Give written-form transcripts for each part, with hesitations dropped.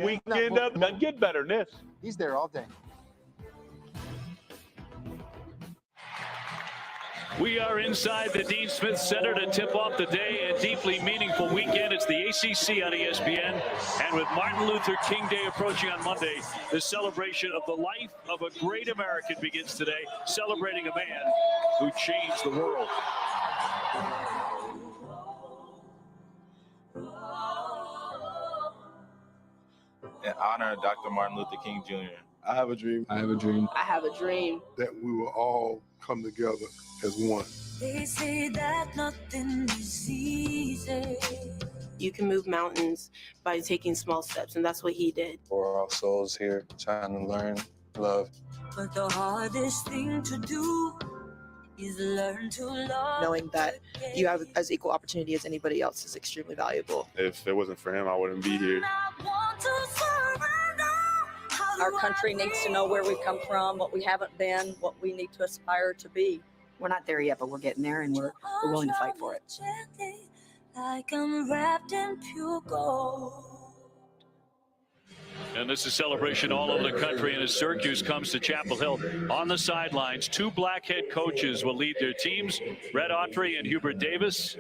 Weekend doesn't get better than this. He's there all day. We are inside the Dean Smith Center to tip off the day, a deeply meaningful weekend. It's the ACC on ESPN. And with Martin Luther King Day approaching on Monday, the celebration of the life of a great American begins today, celebrating a man who changed the world. In honor of Dr. Martin Luther King Jr. I have a dream. I have a dream. I have a dream. That we will all come together as one. They say that nothing is easy. You can move mountains by taking small steps, and that's what he did. For our souls here, trying to learn, love. But the hardest thing to do is learn to love. Knowing that you have as equal opportunity as anybody else is extremely valuable. If it wasn't for him, I wouldn't be here. Our country needs to know where we come from, what we haven't been, what we need to aspire to be. We're not there yet, but we're getting there, and we're willing to fight for it. Like I'm wrapped in pure gold. And this is celebration all over the country, and as Syracuse comes to Chapel Hill, on the sidelines, two black head coaches will lead their teams, Red Autry and Hubert Davis.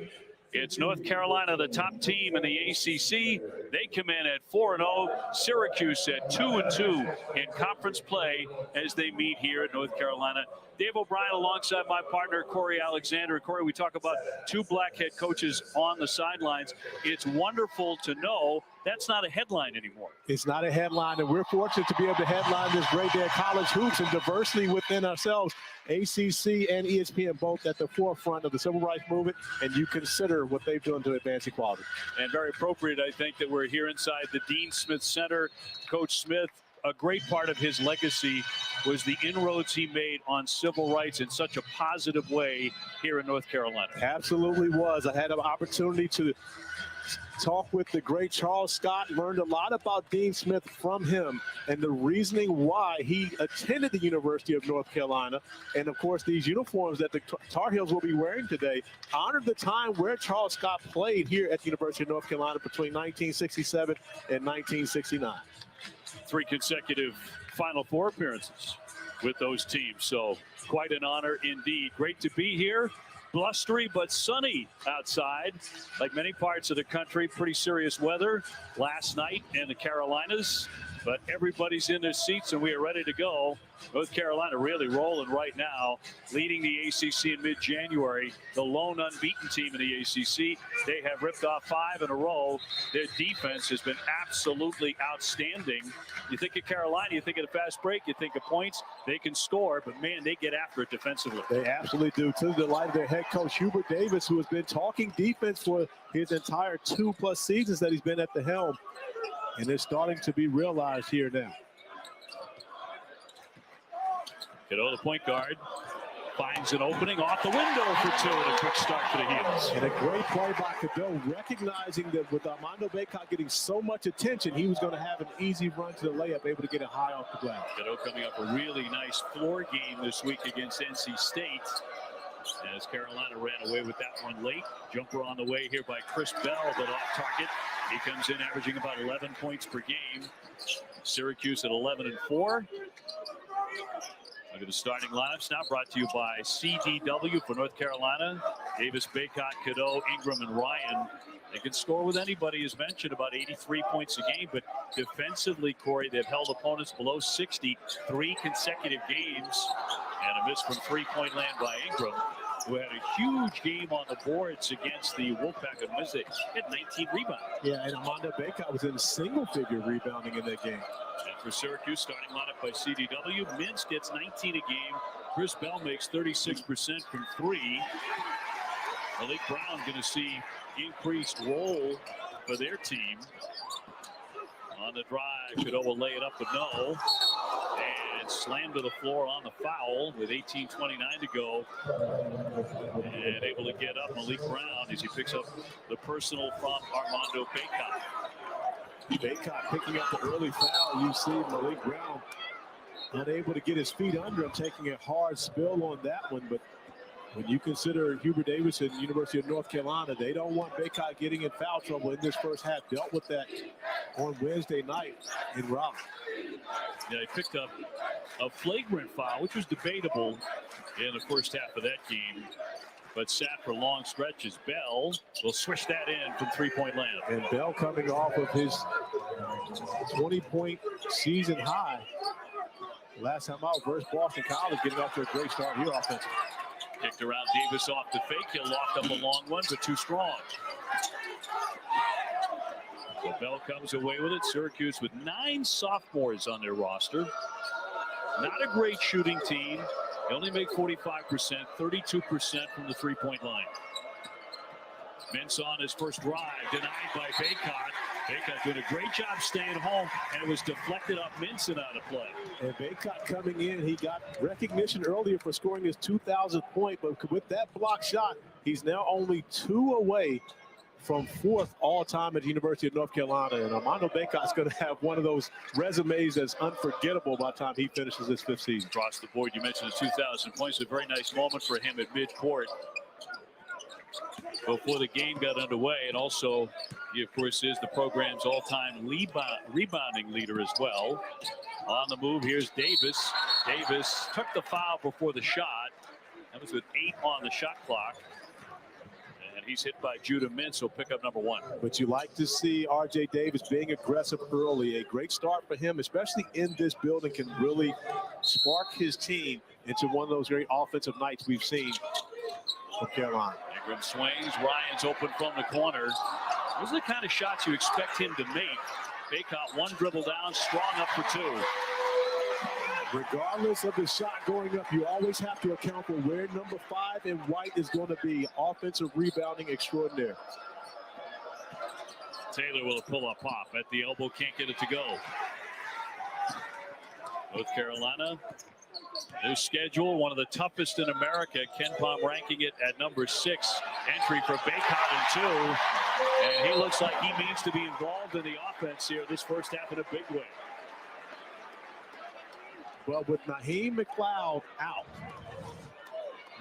It's North Carolina, the top team in the ACC. They come in at 4-0. Syracuse at 2-2 in conference play as they meet here at North Carolina. Dave O'Brien alongside my partner, Corey Alexander. Corey, we talk about two black head coaches on the sidelines. It's wonderful to know that's not a headline anymore. It's not a headline, and we're fortunate to be able to headline this great day of college hoops and diversity within ourselves. ACC and ESPN both at the forefront of the civil rights movement, and you consider what they've done to advance equality. And very appropriate, I think, that we're here inside the Dean Smith Center. Coach Smith, a great part of his legacy was the inroads he made on civil rights in such a positive way here in North Carolina. Absolutely was. I had an opportunity to talk with the great Charles Scott, learned a lot about Dean Smith from him and the reasoning why he attended the University of North Carolina. And of course, these uniforms that the Tar Heels will be wearing today honored the time where Charles Scott played here at the University of North Carolina between 1967 and 1969. 3 consecutive Final Four appearances with those teams. So quite an honor indeed. Great to be here. Blustery but sunny outside. Like many parts of the country, pretty serious weather last night in the Carolinas. But everybody's in their seats and we are ready to go. North Carolina really rolling right now, leading the ACC in mid-January, the lone unbeaten team in the ACC. They have ripped off 5 in a row. Their defense has been absolutely outstanding. You think of Carolina, you think of the fast break, you think of points. They can score, but man, they get after it defensively. They absolutely do. To the delight of their head coach, Hubert Davis, who has been talking defense for his entire 2+ seasons that he's been at the helm. And it's starting to be realized here now. Cadeau, the point guard, finds an opening off the window for 2 and a quick start for the Heels. And a great play by Cadeau, recognizing that with Armando Bacot getting so much attention, he was going to have an easy run to the layup, able to get it high off the glass. Cadeau coming up a really nice floor game this week against NC State. As Carolina ran away with that one late. Jumper on the way here by Chris Bell, but off target. He comes in averaging about 11 points per game. Syracuse at 11-4. Look at the starting lineups now, brought to you by CDW for North Carolina. Davis, Bacot, Cadeau, Ingram, and Ryan. They can score with anybody, as mentioned, about 83 points a game. But defensively, Corey, they've held opponents below 60 3 consecutive games. And a miss from three-point land by Ingram, who had a huge game on the boards against the Wolfpack on Wednesday. He had 19 rebounds. Yeah, and Armando Bacot was in single-figure rebounding in that game. And for Syracuse, starting lineup by CDW, Mintz gets 19 a game. Chris Bell makes 36% from 3. Malik Brown going to see increased role for their team. On the drive, Cadeau will lay it up, but no. And slammed to the floor on the foul with 18:29 to go. And able to get up Malik Brown as he picks up the personal from Armando Bacot. Bacot picking up the early foul. You see Malik Brown unable to get his feet under him, taking a hard spill on that one, but When you consider Hubert Davis and University of North Carolina, they don't want Baycott getting in foul trouble in this first half. Dealt with that on Wednesday night in Raleigh. Yeah, he picked up a flagrant foul, which was debatable in the first half of that game, but sat for long stretches. Bell will switch that in from three-point land. And Bell coming off of his 20-point season high. Last time out versus Boston College, getting off to a great start here offensively. Kicked around Davis off the fake. He'll lock up a long one, but too strong. So Bell comes away with it. Syracuse with 9 sophomores on their roster. Not a great shooting team. They only make 45%, 32% from the three-point line. Mintz on his first drive, denied by Baycott. Baycott doing a great job staying home, and it was deflected off Mintz and out of play. And Baycott coming in, he got recognition earlier for scoring his 2,000th point, but with that block shot, he's now only 2 away from 4th all-time at the University of North Carolina. And Armando Baycott's going to have one of those resumes that's unforgettable by the time he finishes his 5th season. Across the board, you mentioned the 2,000 points. A very nice moment for him at midcourt before the game got underway. And also, he, of course, is the program's all-time rebounding leader as well. On the move, here's Davis. Davis took the foul before the shot. That was with 8 on the shot clock. And he's hit by Judah Mintz, who'll pick up number 1. But you like to see R.J. Davis being aggressive early. A great start for him, especially in this building, can really spark his team into one of those great offensive nights we've seen from Carolina. Ingram swings. Ryan's open from the corner. Those are the kind of shots you expect him to make. Baycott 1 dribble down, strong up for 2. Regardless of the shot going up, you always have to account for where number 5 in white is going to be. Offensive rebounding extraordinaire. Taylor will pull up pop at the elbow, can't get it to go. North Carolina, their schedule, one of the toughest in America. Ken Pom ranking it at number 6. Entry for Baycott in 2. And he looks like he means to be involved in the offense here this first half in a big way. Well, with Naheem McLeod out,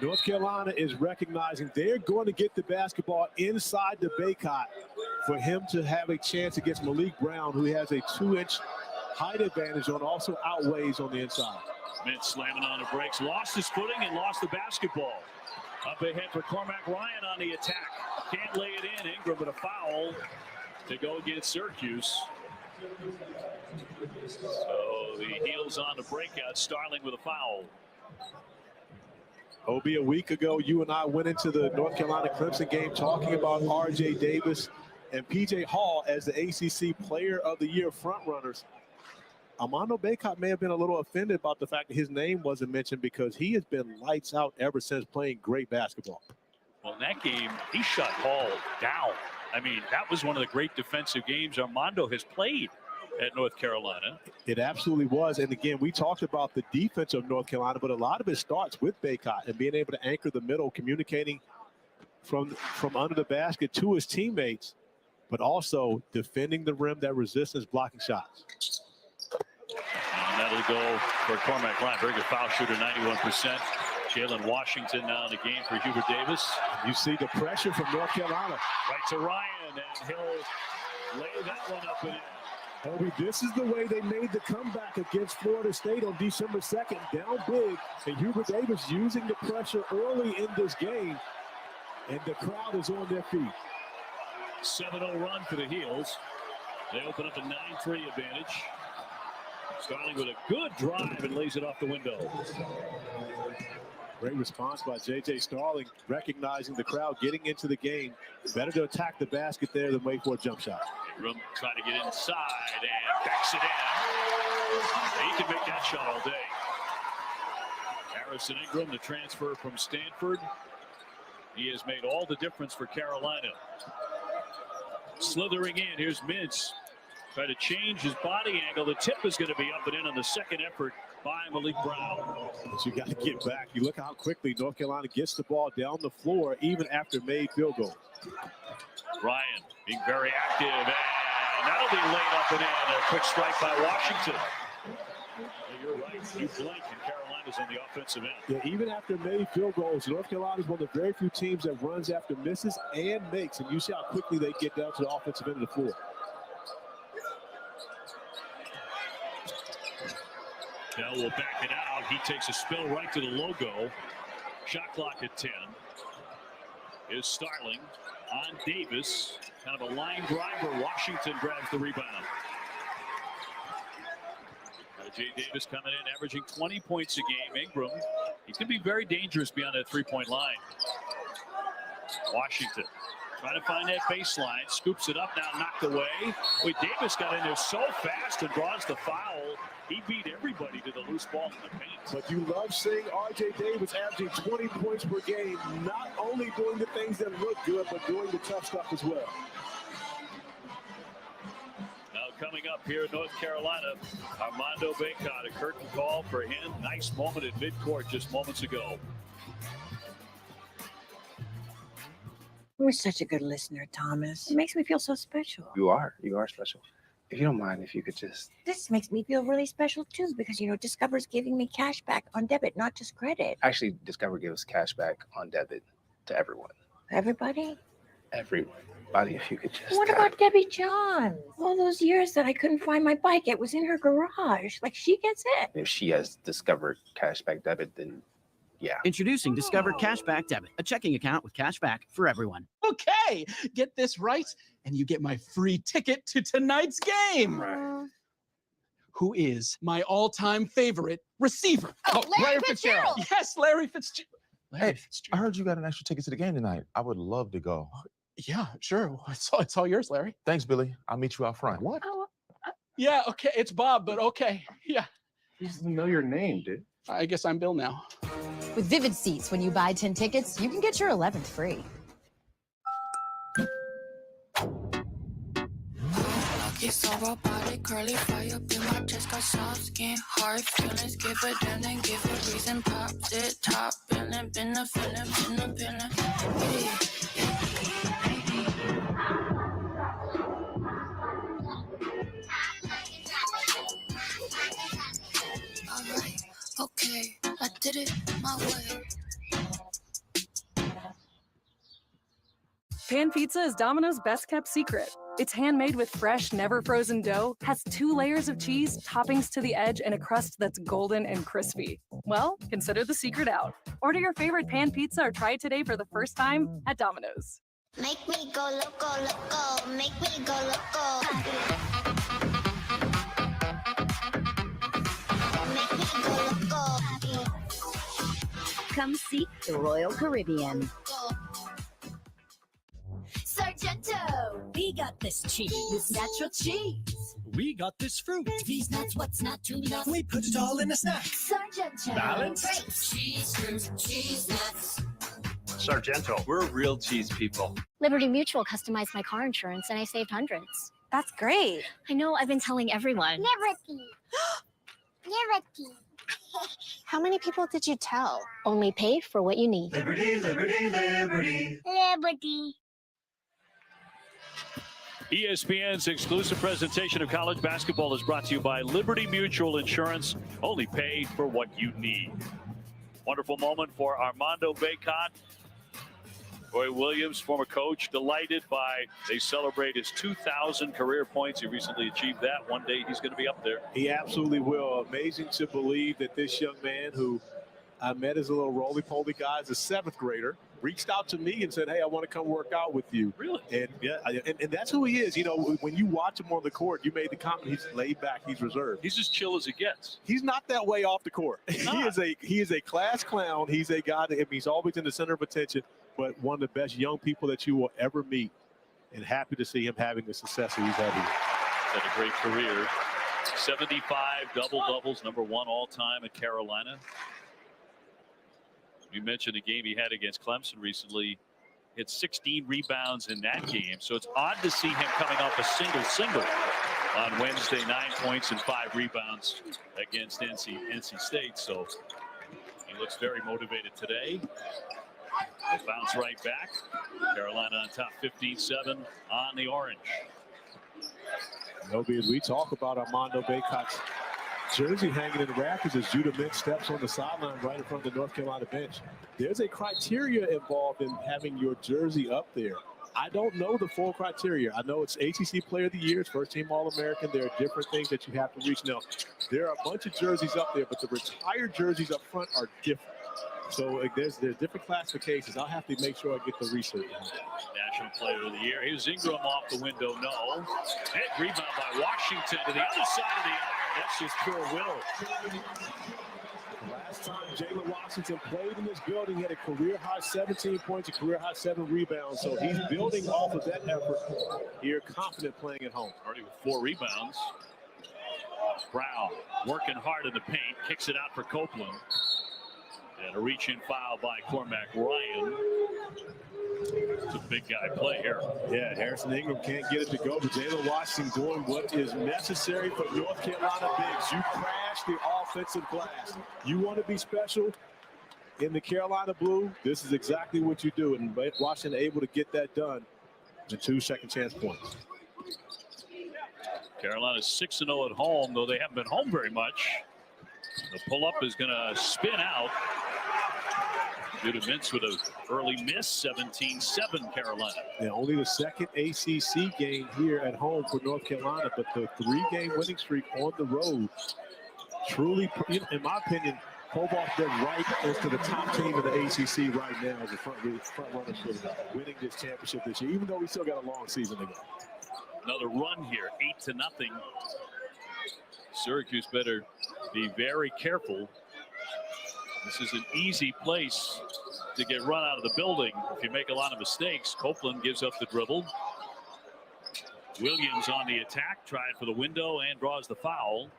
North Carolina is recognizing they're going to get the basketball inside the Baycott for him to have a chance against Malik Brown, who has a 2-inch height advantage on, also outweighs on the inside. Mintz slamming on the brakes, lost his footing and lost the basketball. Up ahead for Cormac Ryan on the attack. Can't lay it in. Ingram with a foul to go against Syracuse. So the heels on the breakout. Starling with a foul. Obi, a week ago, you and I went into the North Carolina Clemson game talking about R.J. Davis and P.J. Hall as the ACC Player of the Year frontrunners. Armando Baycott may have been a little offended about the fact that his name wasn't mentioned because he has been lights out ever since playing great basketball. Well, in that game, he shut Hall down. I mean, that was one of the great defensive games Armando has played at North Carolina. It absolutely was. And again, we talked about the defense of North Carolina, but a lot of it starts with Baycott and being able to anchor the middle, communicating from under the basket to his teammates, but also defending the rim, that resistance, blocking shots. And that'll go for Cormac Ryan. Very good foul shooter, 91%. Jalen Washington now in the game for Hubert Davis. You see the pressure from North Carolina. Right to Ryan, and he'll lay that one up and in. Obi, this is the way they made the comeback against Florida State on December 2nd, down big, and Hubert Davis using the pressure early in this game, and the crowd is on their feet. 7-0 run for the Heels. They open up a 9-3 advantage. Starling with a good drive and lays it off the window. Great response by J.J. Starling, recognizing the crowd, getting into the game. Better to attack the basket there than wait for a jump shot. Ingram trying to get inside and backs it in. He can make that shot all day. Harrison Ingram, the transfer from Stanford. He has made all the difference for Carolina. Slithering in, here's Mintz. Try to change his body angle. The tip is going to be up and in on the second effort by Malik Brown. But you got to get back. You look how quickly North Carolina gets the ball down the floor, even after made field goal. Ryan being very active, and that'll be laid up and in. A quick strike by Washington. You're right. You blink, and Carolina Davis on the offensive end. Yeah, even after made field goals, North Carolina is one of the very few teams that runs after misses and makes. And you see how quickly they get down to the offensive end of the floor. Bell will back it out. He takes a spill right to the logo. Shot clock at 10. Is Starling on Davis. Kind of a line driver. Washington grabs the rebound. Jay Davis coming in, averaging 20 points a game. Ingram, he can be very dangerous beyond that three-point line. Washington trying to find that baseline. Scoops it up now, knocked away. Wait, Davis got in there so fast and draws the foul. He beat everybody to the loose ball in the paint. But you love seeing R.J. Davis averaging 20 points per game, not only doing the things that look good, but doing the tough stuff as well. Coming up here in North Carolina, Armando Bacot, a curtain call for him. Nice moment at midcourt just moments ago. You're such a good listener, Thomas. It makes me feel so special. You are special. If you don't mind, if you could just... This makes me feel really special, too, because, you know, Discover's giving me cash back on debit, not just credit. Actually, Discover gives cash back on debit to everyone. Everybody? Everybody, if you could just... What about Debbie John? All those years that I couldn't find my bike, it was in her garage. Like, she gets it. If she has Discover cashback debit, then yeah. Introducing Discover Cashback Debit, a checking account with cash back for everyone. Okay, get this right, and you get my free ticket to tonight's game. Who is my all-time favorite receiver? Oh, Larry Fitzgerald. Yes, Larry Fitzgerald. Hey, I heard you got an extra ticket to the game tonight. I would love to go. Yeah, sure. It's all yours, Larry. Thanks, Billy. I'll meet you out front. What? Yeah, okay. It's Bob, but okay. Yeah. You just know your name, dude. I guess I'm Bill now. With Vivid Seats, when you buy 10 tickets, you can get your 11th free. It's so robotic, curly fire up in my chest, got soft skin, hard feelings, give a damn, then give a reason, popped it, top, been a feeling. Alright, okay, I did it my way. Pan pizza is Domino's best kept secret. It's handmade with fresh, never frozen dough, has 2 layers of cheese, toppings to the edge, and a crust that's golden and crispy. Well, consider the secret out. Order your favorite pan pizza or try it today for the first time at Domino's. Make me go loco, loco, make me go loco. Make me go loco. Come seek the Royal Caribbean. Sargento, we got this cheese, this natural cheese. We got this fruit. These nuts, what's not to love? We put it all in a snack. Sargento. Balance. Cheese fruit, cheese nuts. Sargento, we're real cheese people. Liberty Mutual customized my car insurance and I saved hundreds. That's great. I know, I've been telling everyone. Liberty. Liberty. How many people did you tell? Only pay for what you need. Liberty, liberty, liberty. Liberty. ESPN's exclusive presentation of college basketball is brought to you by Liberty Mutual Insurance. Only pay for what you need. Wonderful moment for Armando Bacot. Roy Williams, former coach, delighted by they celebrate his 2,000 career points. He recently achieved that. One day he's going to be up there. He absolutely will. Amazing to believe that this young man who I met as a little roly-poly guy as a 7th grader reached out to me and said, hey, I want to come work out with you. Really? And yeah, and that's who he is. You know, when you watch him on the court, you made the comment, he's laid back, he's reserved. He's as chill as it gets. He's not that way off the court. He is a class clown. He's a guy that he's always in the center of attention, but one of the best young people that you will ever meet. And happy to see him having the success that he's had here. He's had a great career. 75 double-doubles, #1 all-time at Carolina. You mentioned the game he had against Clemson recently. He had 16 rebounds in that game. So it's odd to see him coming off a single on Wednesday, 9 points and 5 rebounds against NC State. So he looks very motivated today. They bounce right back. Carolina on top 15-7 on the orange. As we talk about Armando Bacot's jersey hanging in the rafters as Judah Mintz steps on the sideline right in front of the North Carolina bench. There's a criteria involved in having your jersey up there. I don't know the full criteria. I know it's ACC Player of the Year, it's First Team All-American. There are different things that you have to reach. Now, there are a bunch of jerseys up there, but the retired jerseys up front are different. So there's different classifications. I'll have to make sure I get the research. National Player of the Year. Here's Ingram off the window. No. Head rebound by Washington to the other side of the iron. That's just pure will. Last time Jalen Washington played in this building, he had a career-high 17 points, a career-high 7 rebounds. So he's building off of that effort here, confident playing at home. Already with 4 rebounds. Brown working hard in the paint, kicks it out for Copeland. And a reach-in foul by Cormac Ryan. It's a big guy play here. Yeah, Harrison Ingram can't get it to go, but Jalen Washington doing what is necessary for North Carolina bigs. You crash the offensive glass. You want to be special in the Carolina blue, this is exactly what you do. And Washington able to get that done in 2 second chance points. Carolina's 6-0 at home, though they haven't been home very much. The pull-up is going to spin out. Judah Mintz with an early miss, 17-7 Carolina. Yeah, only the second ACC game here at home for North Carolina, but the 3-game winning streak on the road. Truly, in my opinion, Cobalt did right as to the top team of the ACC right now as a front runner for winning this championship this year, even though we still got a long season to go. Another run here, 8-0. Syracuse better be very careful. This is an easy place to get run out of the building if you make a lot of mistakes. Copeland gives up the dribble. Williams on the attack, tried for the window and draws the foul.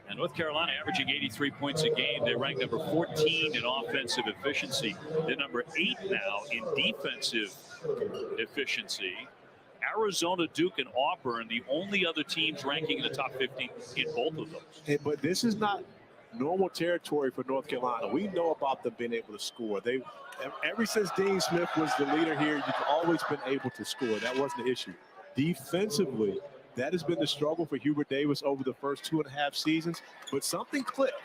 And North Carolina averaging 83 points a game. They rank number 14 in offensive efficiency. They're number 8 now in defensive efficiency. Arizona, Duke, and Auburn, the only other teams ranking in the top 50 in both of those. But this is not normal territory for North Carolina. We know about them being able to score. Ever since Dean Smith was the leader here, you've always been able to score. That wasn't the issue. Defensively, that has been the struggle for Hubert Davis over the first 2.5 seasons. But something clicked,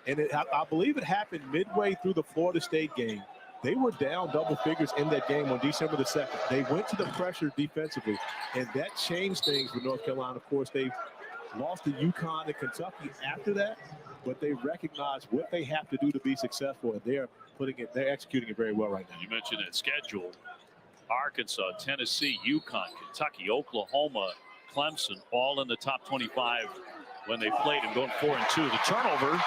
and I believe it happened midway through the Florida State game. They were down double figures in that game on December the 2nd. They went to the pressure defensively, and that changed things for North Carolina. Of course, they lost to UConn and Kentucky after that, but they recognize what they have to do to be successful, and they're executing it very well right now. You mentioned that schedule. Arkansas, Tennessee, UConn, Kentucky, Oklahoma, Clemson, all in the top 25 when they played and going 4-2. The turnover,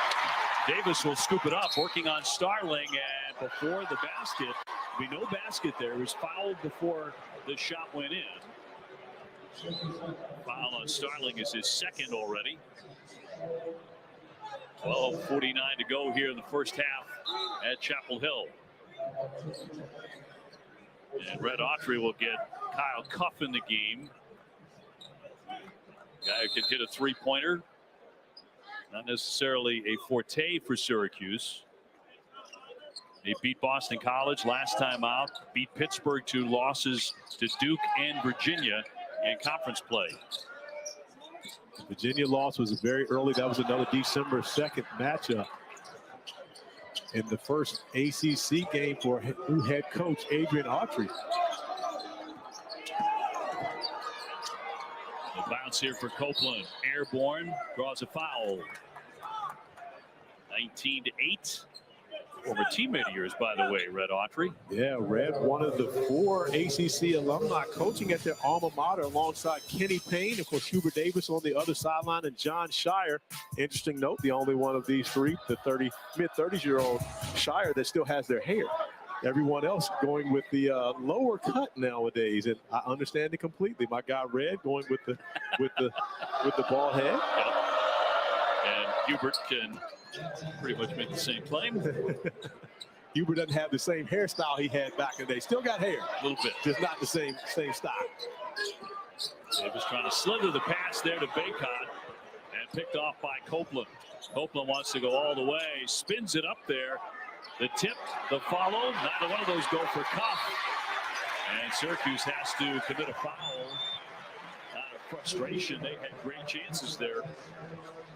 Davis will scoop it up, working on Starling, and before the basket, no basket there. It was fouled before the shot went in. Foul on Starling is his second already. 12:49 to go here in the first half at Chapel Hill. And Red Autry will get Kyle Cuff in the game. Guy who can hit a 3-pointer. Not necessarily a forte for Syracuse. They beat Boston College last time out, beat Pittsburgh 2 losses to Duke and Virginia in conference play. Virginia loss was very early. That was another December 2nd matchup in the first ACC game for new head coach Adrian Autry. The bounce here for Copeland. Airborne, draws a foul. 19-8. Former teammate of yours, by the way, Red Autry. Yeah, Red, one of the 4 ACC alumni coaching at their alma mater alongside Kenny Payne. Of course, Hubert Davis on the other sideline and John Shire. Interesting note, the only one of these 3, the mid-30s-year-old Shire that still has their hair. Everyone else going with the lower cut nowadays, and I understand it completely. My guy Red going with the with the bald head. Yep. And Hubert can pretty much make the same claim. Hubert doesn't have the same hairstyle he had back in the day. Still got hair, a little bit, just not the same style. Davis trying to slither the pass there to Bacot, and picked off by Copeland. Copeland wants to go all the way, spins it up there. The tip, the follow, neither one of those go for Cuff. And Syracuse has to commit a foul. frustration. They had great chances there.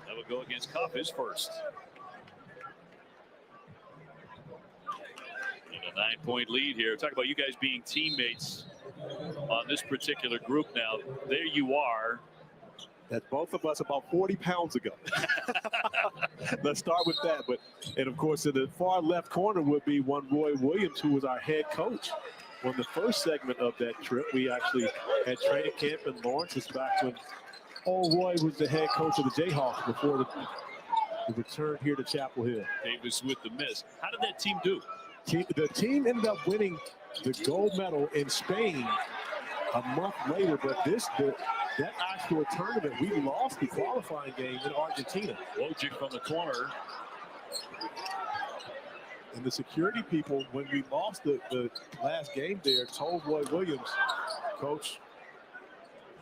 That would go against Cuff, his first. And a 9-point lead here. Talk about you guys being teammates on this particular group now. There you are. That both of us about 40 pounds ago. Let's start with that. And of course, in the far left corner would be one Roy Williams, who was our head coach. On the first segment of that trip, we actually had training camp in Lawrence. It's back when old Roy was the head coach of the Jayhawks before the return here to Chapel Hill. Davis with the miss. How did that team do? The team ended up winning the gold medal in Spain a month later, but that actual tournament, we lost the qualifying game in Argentina. Wojcik from the corner. And the security people, when we lost the last game there, told Roy Williams, Coach,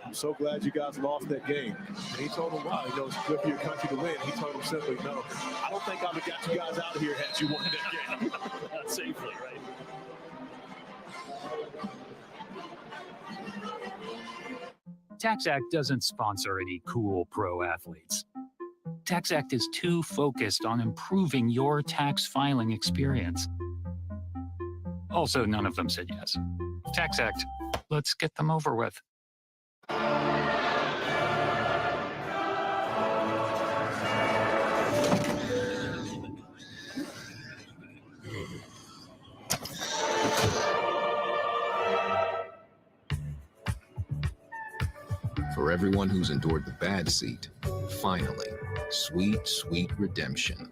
I'm so glad you guys lost that game. And he told him why. He goes, it's good for your country to win. He told him simply, no, I don't think I would have got you guys out of here had you won that game. Not safely, right? TaxAct doesn't sponsor any cool pro athletes. TaxAct is too focused on improving your tax filing experience. Also, none of them said yes. TaxAct, let's get them over with. For everyone who's endured the bad seat, finally, sweet, sweet redemption.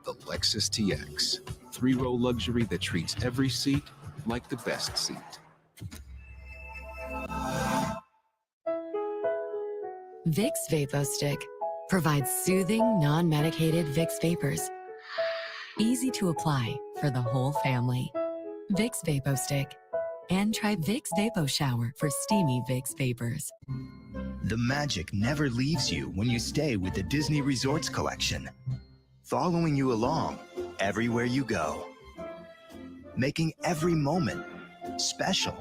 The Lexus TX, 3-row luxury that treats every seat like the best seat. Vicks VapoStick provides soothing, non-medicated Vicks vapors. Easy to apply for the whole family. Vicks VapoStick. And try Vicks Vapo Shower for steamy Vicks vapors. The magic never leaves you when you stay with the Disney Resorts Collection. Following you along everywhere you go. Making every moment special.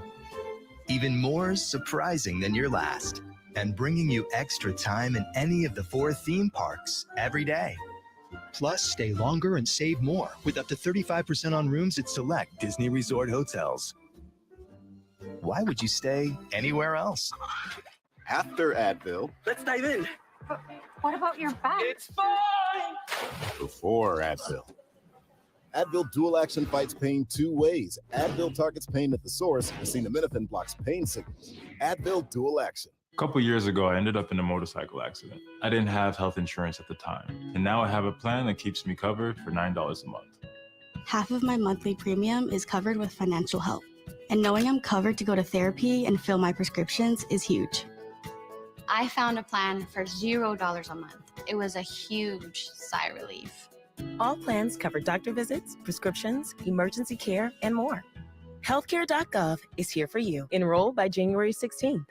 Even more surprising than your last. And bringing you extra time in any of the 4 theme parks every day. Plus, stay longer and save more with up to 35% on rooms at select Disney Resort hotels. Why would you stay anywhere else? After Advil. Let's dive in. What about your back? It's fine. Before Advil. Advil dual action fights pain 2 ways. Advil targets pain at the source. Acetaminophen blocks pain signals. Advil dual action. A couple years ago, I ended up in a motorcycle accident. I didn't have health insurance at the time, and now I have a plan that keeps me covered for $9 a month. Half of my monthly premium is covered with financial help, and knowing I'm covered to go to therapy and fill my prescriptions is huge. I found a plan for $0 a month. It was a huge sigh of relief. All plans cover doctor visits, prescriptions, emergency care, and more. Healthcare.gov is here for you. Enroll by January 16th.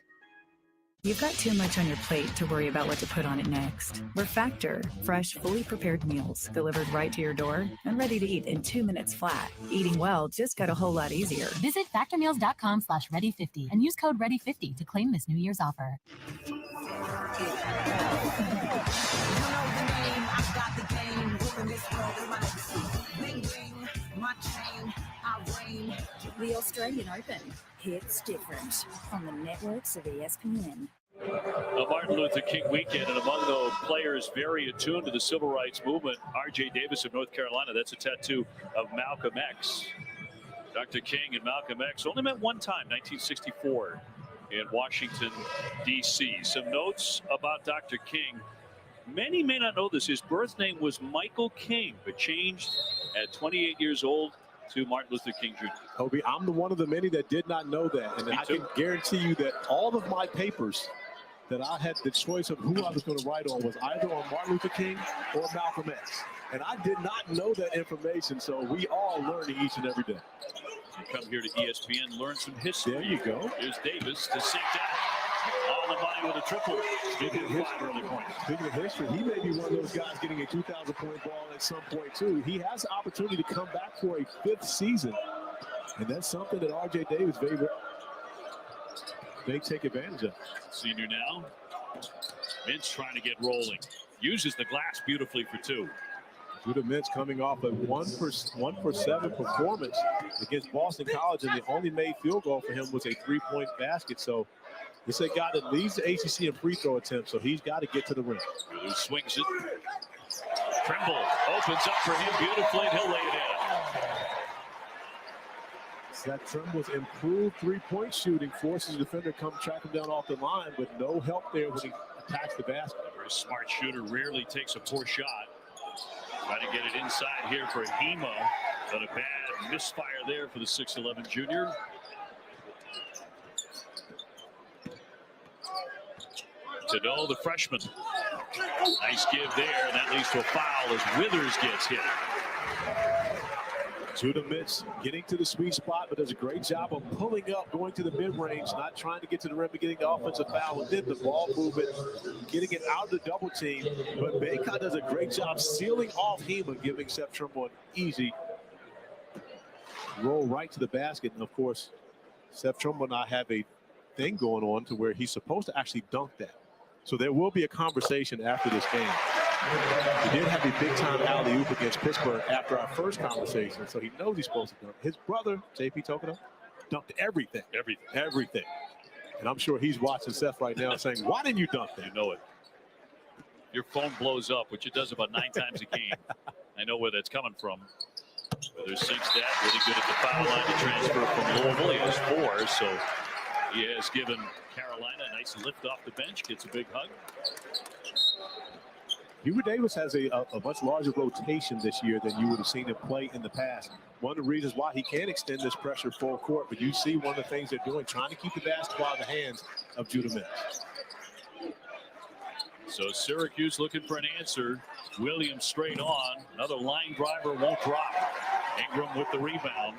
You've got too much on your plate to worry about what to put on it next. We're Factor, fresh, fully prepared meals delivered right to your door and ready to eat in 2 minutes flat. Eating well just got a whole lot easier. Visit factormeals.com/ready50 and use code READY50 to claim this New Year's offer. The Australian Open hits different on the networks of ESPN. A Martin Luther King weekend, and among the players very attuned to the civil rights movement, R.J. Davis of North Carolina. That's a tattoo of Malcolm X. Dr. King and Malcolm X only met one time, 1964, in Washington, D.C. Some notes about Dr. King. Many may not know this. His birth name was Michael King, but changed at 28 years old to Martin Luther King Jr. Toby, I'm the one of the many that did not know that. And I can guarantee you that all of my papers that I had the choice of who I was going to write on was either on Martin Luther King or Malcolm X. And I did not know that information, so we all learning each and every day. You come here to ESPN, learn some history. There you go. Here's Davis to sink that on the money with a triple. Speaking of history, he may be one of those guys getting a 2,000-point ball at some point, too. He has the opportunity to come back for a 5th season, and that's something that R.J. Davis may take advantage of. Senior now, Mintz trying to get rolling. Uses the glass beautifully for 2. Judah Mintz coming off a 1 for 7 performance against Boston College, and the only made field goal for him was a 3-point basket. So this is a guy that leads the ACC in free throw attempts, so he's got to get to the rim. Who swings it. Trimble opens up for him beautifully, and he'll lay it in. Seth Trimble's improved three-point shooting forces the defender to come track him down off the line, but no help there when he attacks the basket. A very smart shooter, rarely takes a poor shot. Trying to get it inside here for Hemo, but a bad misfire there for the 6'11 junior. Tano, the freshman. Nice give there, and that leads to a foul as Withers gets hit. Judah Mintz getting to the sweet spot, but does a great job of pulling up, going to the mid-range, not trying to get to the rim and getting the offensive foul, and then the ball movement, getting it out of the double team. But Bacot does a great job sealing off Hema, giving Seth Trimble an easy roll right to the basket. And of course, Seth Trimble and I have a thing going on to where he's supposed to actually dunk that. So there will be a conversation after this game. He did have a big-time alley-oop against Pittsburgh after our first conversation, so he knows he's supposed to dunk. His brother, J.P. Tokono, dunked everything. Everything. And I'm sure he's watching Seth right now saying, why didn't you dunk that? You know it. Your phone blows up, which it does about 9 times a game. I know where that's coming from. Whether sinks that, really good at the foul line to transfer from Louisville. He has 4, so he has given Carolina a nice lift off the bench, gets a big hug. Hubert Davis has a much larger rotation this year than you would have seen him play in the past. One of the reasons why he can extend this pressure full court, but you see one of the things they're doing, trying to keep the basketball in the hands of Judah Mintz. So Syracuse looking for an answer. Williams straight on. Another line driver won't drop. Ingram with the rebound.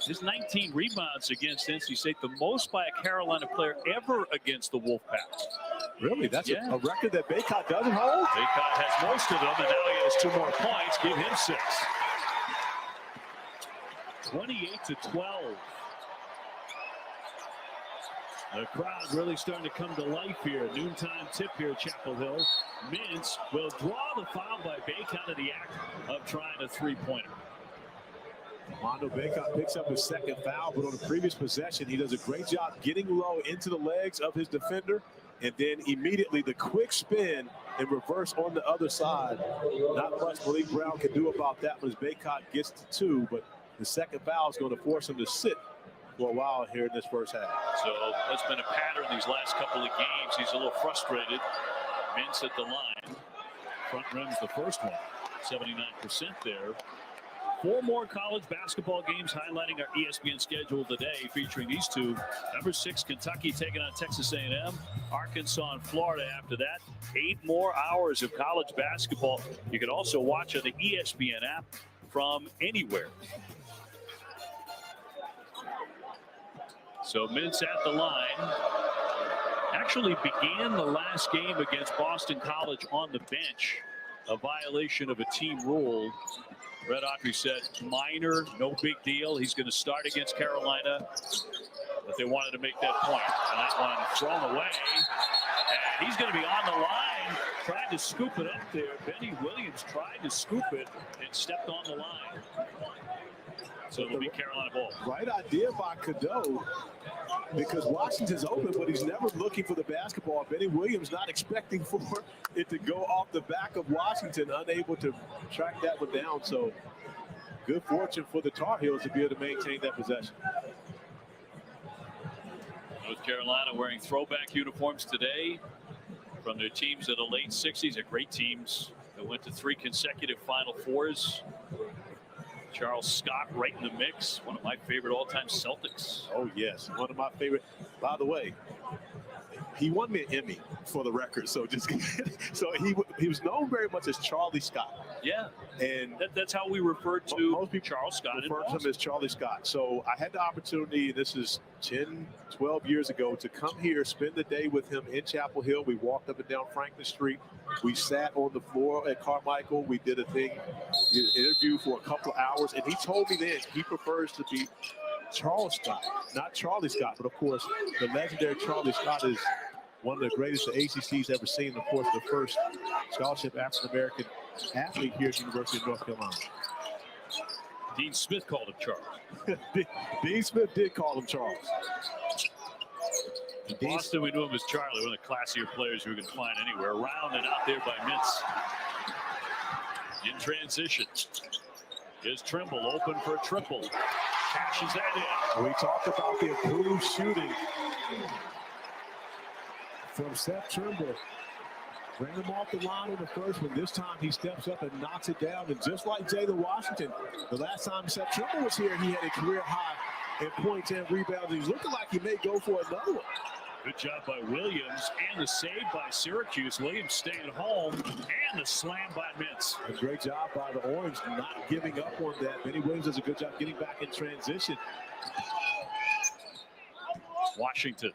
His 19 rebounds against NC State, the most by a Carolina player ever against the Wolfpack. Really? That's a record that Bacot doesn't hold? Bacot has most of them, and now he has 2 more points. Give him 6. 28-12. The crowd really starting to come to life here. Noontime tip here at Chapel Hill. Mintz will draw the foul by Bacot in the act of trying a 3-pointer. Mondo Bacot picks up his 2nd foul, but on the previous possession, he does a great job getting low into the legs of his defender, and then immediately the quick spin and reverse on the other side. Not much Malik Brown can do about that when Bacot gets to 2, but the 2nd foul is going to force him to sit for a while here in this first half. So that's been a pattern these last couple of games. He's a little frustrated. Mintz at the line. Front rim's the first one. 79% there. 4 more college basketball games highlighting our ESPN schedule today, featuring these 2. Number 6, Kentucky taking on Texas A&M. Arkansas and Florida after that. 8 more hours of college basketball. You can also watch on the ESPN app from anywhere. So Mintz at the line. Actually began the last game against Boston College on the bench. A violation of a team rule. Red Autry said minor, no big deal. He's going to start against Carolina, but they wanted to make that point. And that one thrown away. And he's going to be on the line, trying to scoop it up there. Benny Williams tried to scoop it and stepped on the line. So it'll be Carolina ball. Right idea by Cadeau, because Washington's open, but he's never looking for the basketball. Benny Williams not expecting for it to go off the back of Washington, unable to track that one down. So good fortune for the Tar Heels to be able to maintain that possession. North Carolina wearing throwback uniforms today from their teams of the late 60s. They're great teams that went to 3 consecutive Final Fours. Charles Scott right in the mix. One of my favorite all-time Celtics. Oh, yes. One of my favorite. By the way, he won me an Emmy for the record. So just so he was known very much as Charlie Scott. Yeah. And that's how we referred to most people Charles Scott. Refer to him as Charlie Scott. So I had the opportunity, this is 10, 12 years ago, to come here, spend the day with him in Chapel Hill. We walked up and down Franklin Street. We sat on the floor at Carmichael. We did an interview for a couple of hours. And he told me then he prefers to be Charles Scott, not Charlie Scott. But of course, the legendary Charlie Scott is one of the greatest the ACC's ever seen. Of course, the first scholarship African-American athlete here at the University of North Carolina. Dean Smith called him Charles. Dean Smith did call him Charles. In Boston, we knew him as Charlie, one of the classier players we can find anywhere. Around and out there by Mintz. In transition. Here's Trimble open for a triple. Cashes that in. We talked about the improved shooting from Seth Trimble. Bring him off the line in the first one. This time he steps up and knocks it down. And just like Jalen Washington, the last time Seth Trimble was here, he had a career high in points and rebounds. He's looking like he may go for another one. Good job by Williams and the save by Syracuse. Williams staying home and the slam by Mintz. A great job by the Orange not giving up on that. Benny Williams does a good job getting back in transition. Washington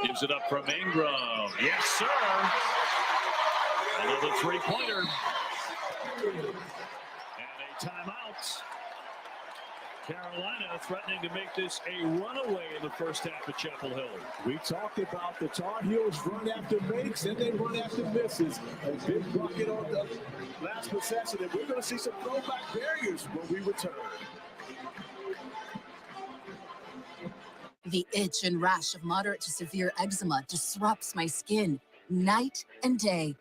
gives it up from Ingram. Yes, sir. Another three-pointer. And a timeout. Carolina threatening to make this a runaway in the first half of Chapel Hill. We talked about the Tar Heels run after makes and they run after misses. A big bucket on the last possession, and we're going to see some throwback barriers when we return. The itch and rash of moderate to severe eczema disrupts my skin night and day.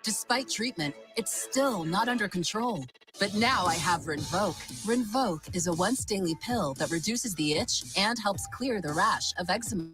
Despite treatment, it's still not under control. But now I have Rinvoq. Rinvoq is a once-daily pill that reduces the itch and helps clear the rash of eczema.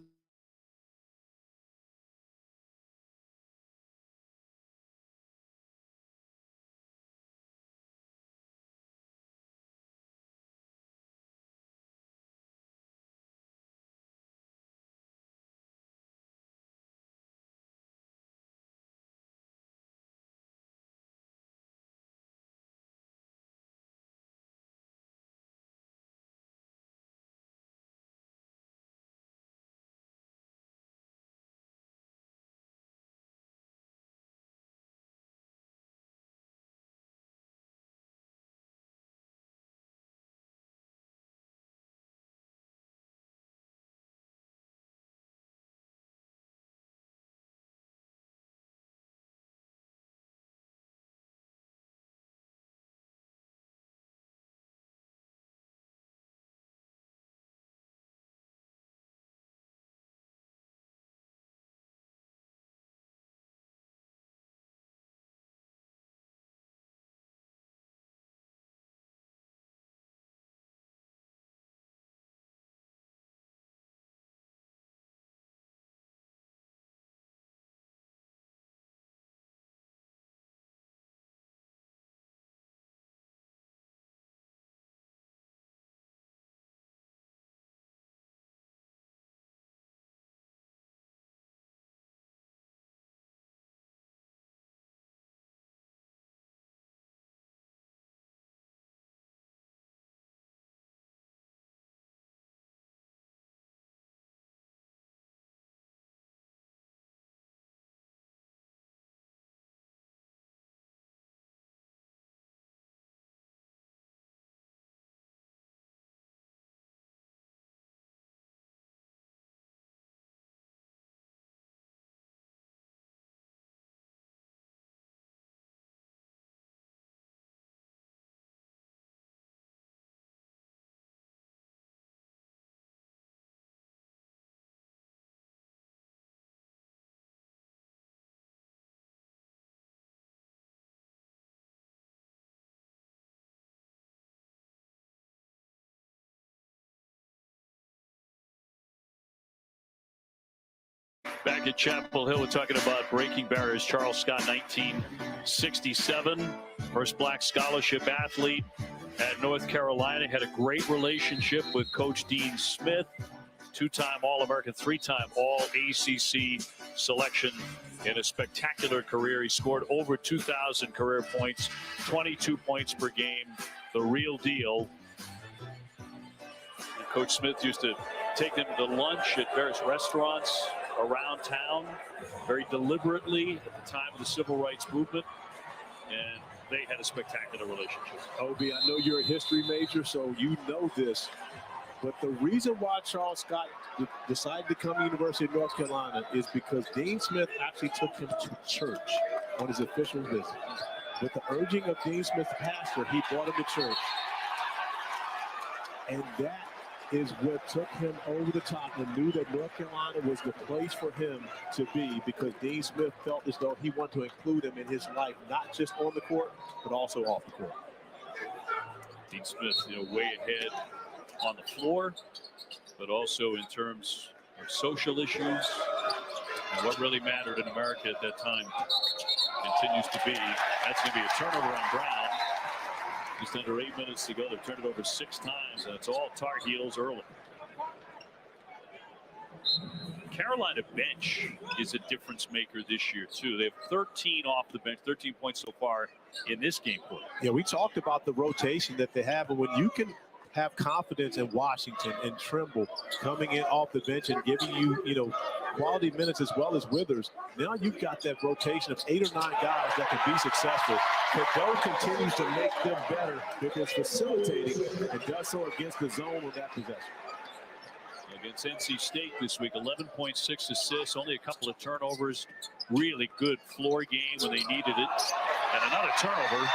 Back at Chapel Hill, we're talking about breaking barriers. Charles Scott, 1967, first black scholarship athlete at North Carolina. Had a great relationship with Coach Dean Smith, two-time All-American, three-time All-ACC selection in a spectacular career. He scored over 2,000 career points, 22 points per game, the real deal. And Coach Smith used to take them to lunch at various restaurants around town, very deliberately at the time of the Civil Rights Movement, and they had a spectacular relationship. Obi, I know you're a history major, so you know this. But the reason why Charles Scott decided to come to the University of North Carolina is because Dean Smith actually took him to church on his official visit. With the urging of Dean Smith's pastor, he brought him to church. And that is what took him over the top and knew that North Carolina was the place for him to be, because Dean Smith felt as though he wanted to include him in his life, not just on the court, but also off the court. Dean Smith, way ahead on the floor, but also in terms of social issues and what really mattered in America at that time continues to be. That's going to be a turnover on Brown. Just under 8 minutes to go. They've turned it over 6 times, and it's all Tar Heels early. Carolina bench is a difference maker this year, too. They have 13 off the bench, 13 points so far in this game. Yeah, we talked about the rotation that they have, but when you can have confidence in Washington and Trimble coming in off the bench and giving you, quality minutes as well as Withers, now you've got that rotation of 8 or 9 guys that can be successful. Cadeau continues to make them better because facilitating and does so against the zone on that possession. Against NC State this week, 11.6 assists, only a couple of turnovers. Really good floor game when they needed it. And another turnover.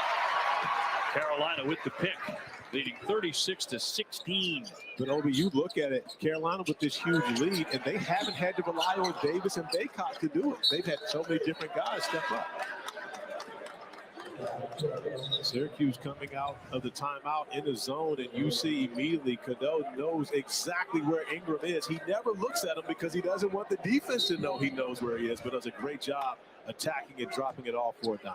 Carolina with the pick, leading 36-16. But Obi, you look at it, Carolina with this huge lead, and they haven't had to rely on Davis and Baycott to do it. They've had so many different guys step up. Syracuse coming out of the timeout in the zone, and you see immediately Cadeau knows exactly where Ingram is. He never looks at him because he doesn't want the defense to know he knows where he is, but does a great job attacking it, dropping it off for a dime.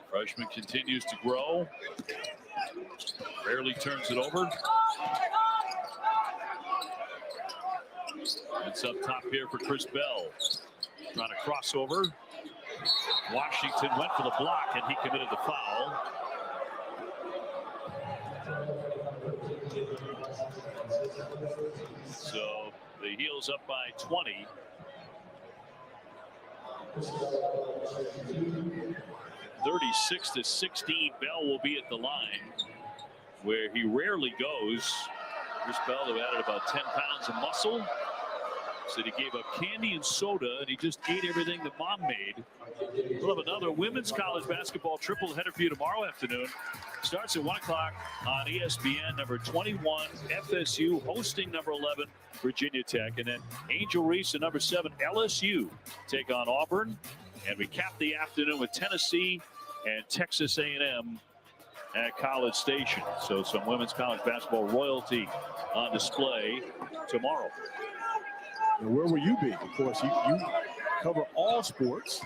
Freshman continues to grow. Rarely turns it over. It's up top here for Chris Bell. Trying to cross over. Washington went for the block, and he committed the foul. So the Heels up by 20. 36-16. Bell will be at the line, where he rarely goes. Chris Bell, who added about 10 pounds of muscle, said he gave up candy and soda, and he just ate everything that mom made. We'll have another women's college basketball triple header for you tomorrow afternoon. Starts at 1 o'clock on ESPN. Number 21, FSU, hosting number 11, Virginia Tech. And then Angel Reese and number 7, LSU, take on Auburn. And we cap the afternoon with Tennessee and Texas A&M at College Station. So some women's college basketball royalty on display tomorrow. And where will you be? Of course, you cover all sports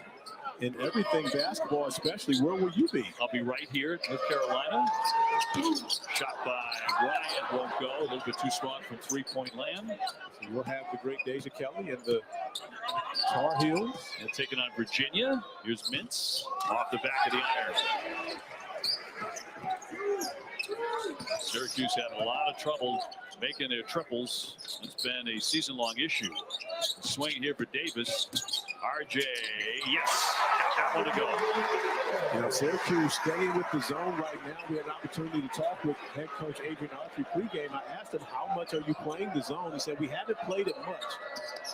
and everything basketball, especially. Where will you be? I'll be right here at North Carolina. Shot by Ryan won't go. A little bit too strong from three-point land. So we'll have the great Deja Kelly and the Tar Heels. And taking on Virginia. Here's Mintz off the back of the iron. Syracuse having a lot of trouble making their triples. It's been a season-long issue. Swing here for Davis. RJ, yes, got that one to go. Syracuse staying with the zone right now. We had an opportunity to talk with head coach Adrian Autry pregame. I asked him, how much are you playing the zone? He said, we haven't played it much,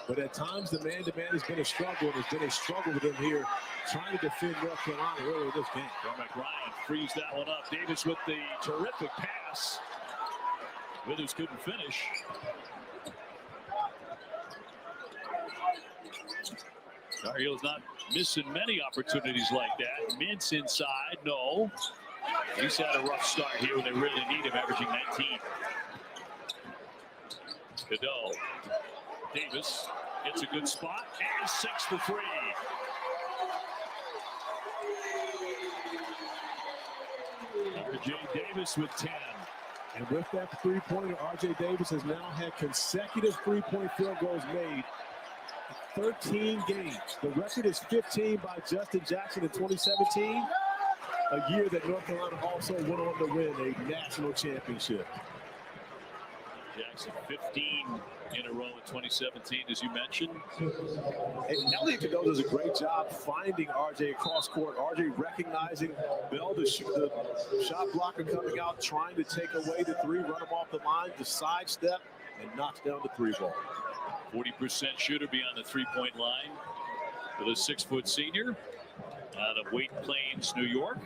but at times the man-to-man has been a struggle, and it's been a struggle with him here trying to defend North Carolina earlier this game. Ryan frees that one up. Davis with the terrific pass. Withers couldn't finish. Tar Heels not missing many opportunities like that. Mintz inside, no. He's had a rough start here when they really need him, averaging 19. Cadeau. Davis gets a good spot and 6 for 3. R.J. Davis with 10. And with that three-pointer, R.J. Davis has now had consecutive three-point field goals made. 13 games. The record is 15 by Justin Jackson in 2017, a year that North Carolina also went on to win a national championship. Jackson 15 in a row in 2017, as you mentioned. And Elliot Cadeau does a great job finding RJ across court. RJ recognizing Bell, the shot blocker coming out, trying to take away the three, run him off the line, the sidestep, and knocks down the three ball. 40% shooter beyond the three-point line for the 6-foot senior out of White Plains, New York.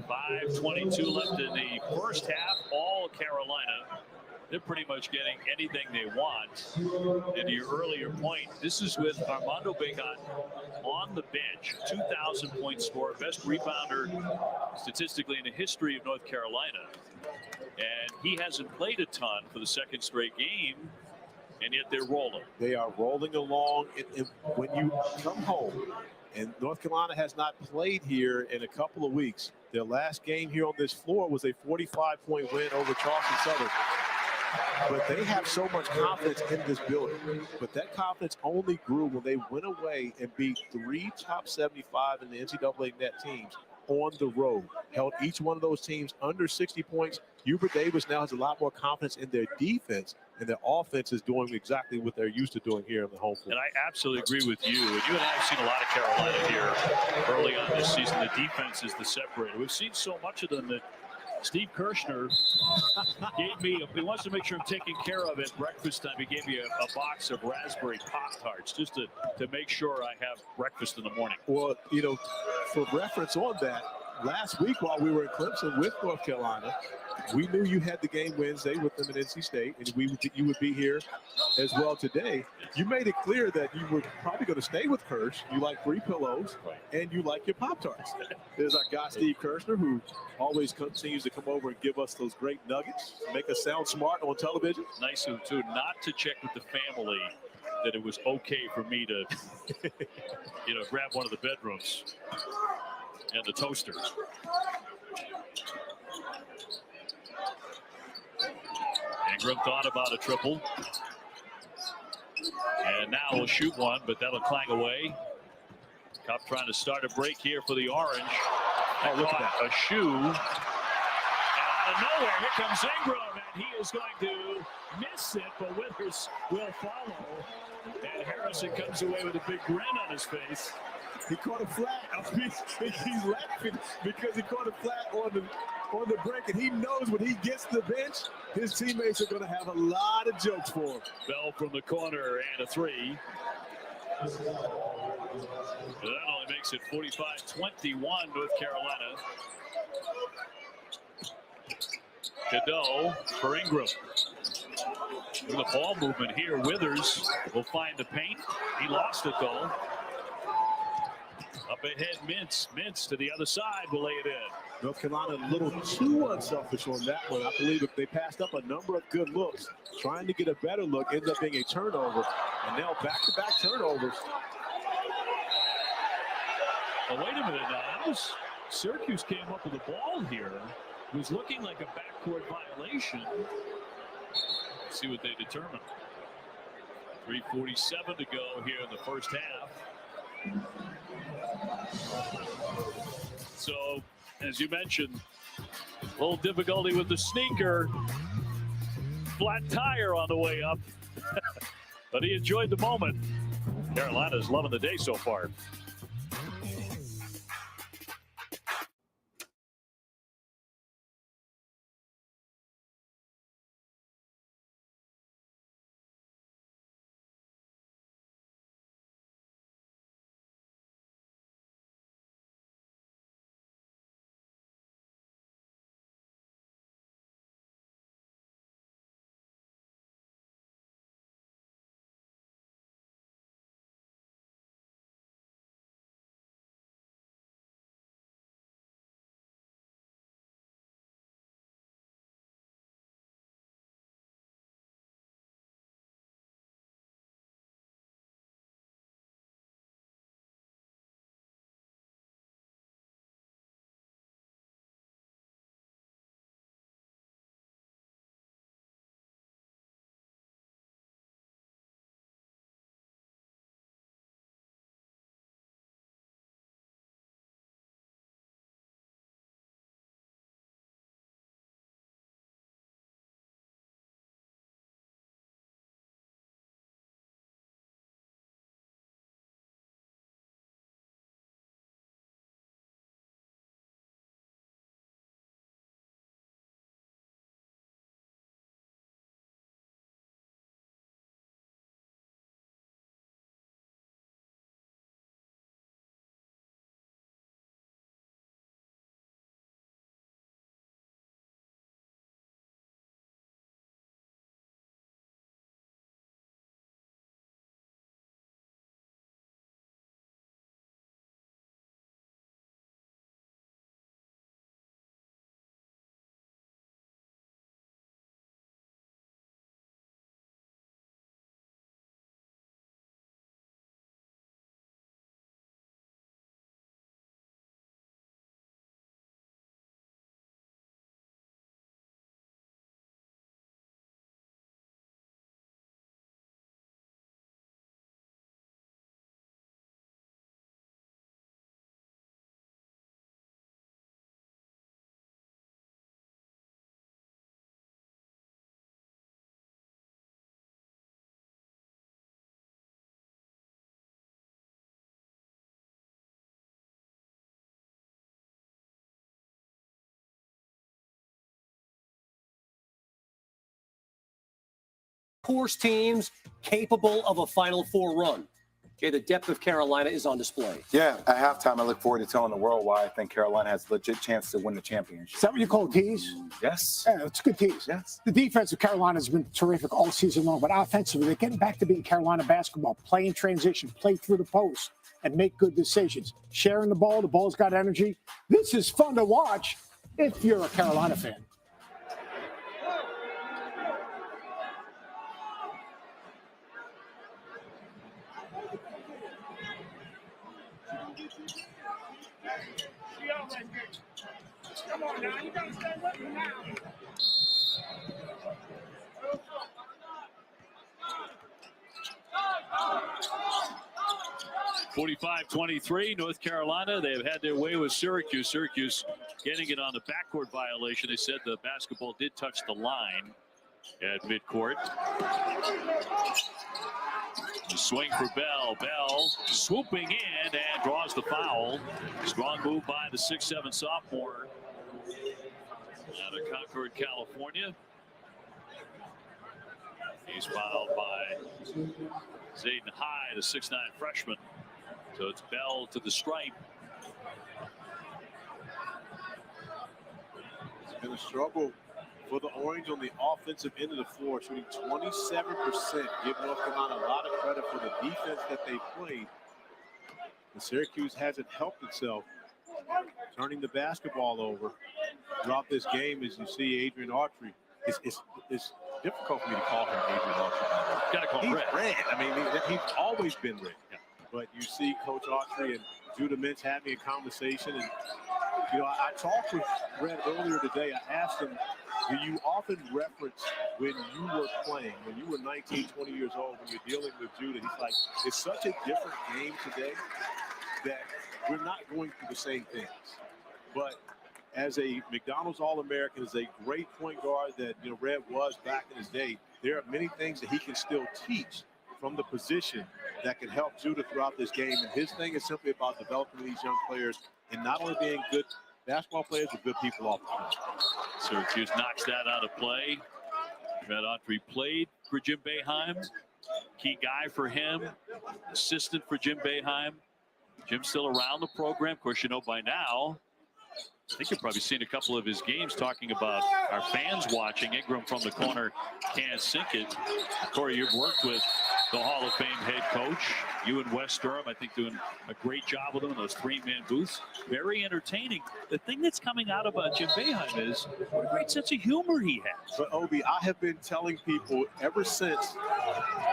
5:22 left in the first half. All Carolina. They're pretty much getting anything they want. And to your earlier point, this is with Armando Bacot on the bench, 2,000-point scorer, best rebounder statistically in the history of North Carolina. And he hasn't played a ton for the second straight game, and yet they're rolling. They are rolling along. And when you come home, and North Carolina has not played here in a couple of weeks, their last game here on this floor was a 45-point win over Charleston Southern. But they have so much confidence in this building. But that confidence only grew when they went away and beat 3 top 75 in the NCAA net teams on the road. Held each one of those teams under 60 points. Hubert Davis now has a lot more confidence in their defense, and their offense is doing exactly what they're used to doing here on the home floor. And I absolutely agree with you. And you and I have seen a lot of Carolina here early on this season. The defense is the separator. We've seen so much of them that Steve Kirshner gave me, he wants to make sure I'm taking care of at breakfast time. He gave me a box of raspberry Pop-Tarts just to make sure I have breakfast in the morning. Well, you know, for reference on that, last week while we were in Clemson with North Carolina, we knew you had the game Wednesday with them at NC State, and you would be here as well today. You made it clear that you were probably going to stay with Kirsch. You like free pillows, and you like your Pop-Tarts. There's our guy, Steve Kirshner, who always continues to come over and give us those great nuggets, make us sound smart on television. Nice of him, too, not to check with the family that it was okay for me to, grab one of the bedrooms and the toaster. Ingram thought about a triple. And now we'll shoot one, but that'll clang away. Cup trying to start a break here for the Orange. Oh, look at that. A shoe. And out of nowhere, here comes Ingram, and he is going to miss it, but Withers will follow. And Harrison comes away with a big grin on his face. He caught a flat. He's laughing because he caught a flat on the break, and he knows when he gets to the bench, his teammates are going to have a lot of jokes for him. Bell from the corner and a three. That only makes it 45-21 North Carolina. Cadeau for Ingram. Look at the ball movement here. Withers will find the paint. He lost it though. Up ahead, Mintz to the other side will lay it in. North Carolina a little too unselfish on that one. I believe if they passed up a number of good looks, trying to get a better look, ends up being a turnover. And now back-to-back turnovers. Oh, wait a minute now. That was Syracuse came up with the ball here. It was looking like a backcourt violation. Let's see what they determine. 3:47 to go here in the first half. So, as you mentioned, a little difficulty with the sneaker. Flat tire on the way up. But he enjoyed the moment. Carolina's loving the day so far. course teams capable of a Final Four run. Okay, the depth of Carolina is on display. Yeah, at halftime, I look forward to telling the world why I think Carolina has a legit chance to win the championship. Is that what you call a tease? Yes. Yeah, it's a good tease. Yes. The defense of Carolina has been terrific all season long, but offensively, they're getting back to being Carolina basketball. Play in transition, play through the post, and make good decisions. Sharing the ball's got energy. This is fun to watch if you're a Carolina fan. Come on now, you gotta stay with me now. 45-23, North Carolina. They have had their way with Syracuse. Syracuse getting it on the backcourt violation. They said the basketball did touch the line at midcourt. The swing for Bell. Bell swooping in and draws the foul. Strong move by the 6'7" sophomore out of Concord, California. He's fouled by Zayden High, the 6'9" freshman. So it's Bell to the stripe. It's been a struggle for the Orange on the offensive end of the floor, shooting 27%. Give North Carolina a lot of credit for the defense that they played. And Syracuse hasn't helped itself, turning the basketball over throughout this game. As you see, Adrian Autry, it's difficult for me to call him Adrian Autry. Got to call him Red. I mean, he's always been red. Yeah. But you see Coach Autry and Judah Mintz having a conversation. And, you know, I talked with Red earlier today. I asked him, do you often reference when you were playing, when you were 19, 20 years old, when you're dealing with Judah? He's like, it's such a different game today that we're not going through the same things. But as a McDonald's All-American, as a great point guard that, you know, Red was back in his day, there are many things that he can still teach from the position that can help Judah throughout this game. And his thing is simply about developing these young players and not only being good basketball players, but good people off the court. Syracuse knocks that out of play. Red Autry played for Jim Boeheim. Key guy for him. Assistant for Jim Boeheim. Jim's still around the program. Of course, you know by now, I think you've probably seen a couple of his games talking about our fans watching. Ingram from the corner can't sink it. Corey, you've worked with the Hall of Fame head coach. You and Wes Durham, I think, doing a great job with him in those three-man booths. Very entertaining. The thing that's coming out about Jim Boeheim is what a great sense of humor he has. But, Obi, I have been telling people ever since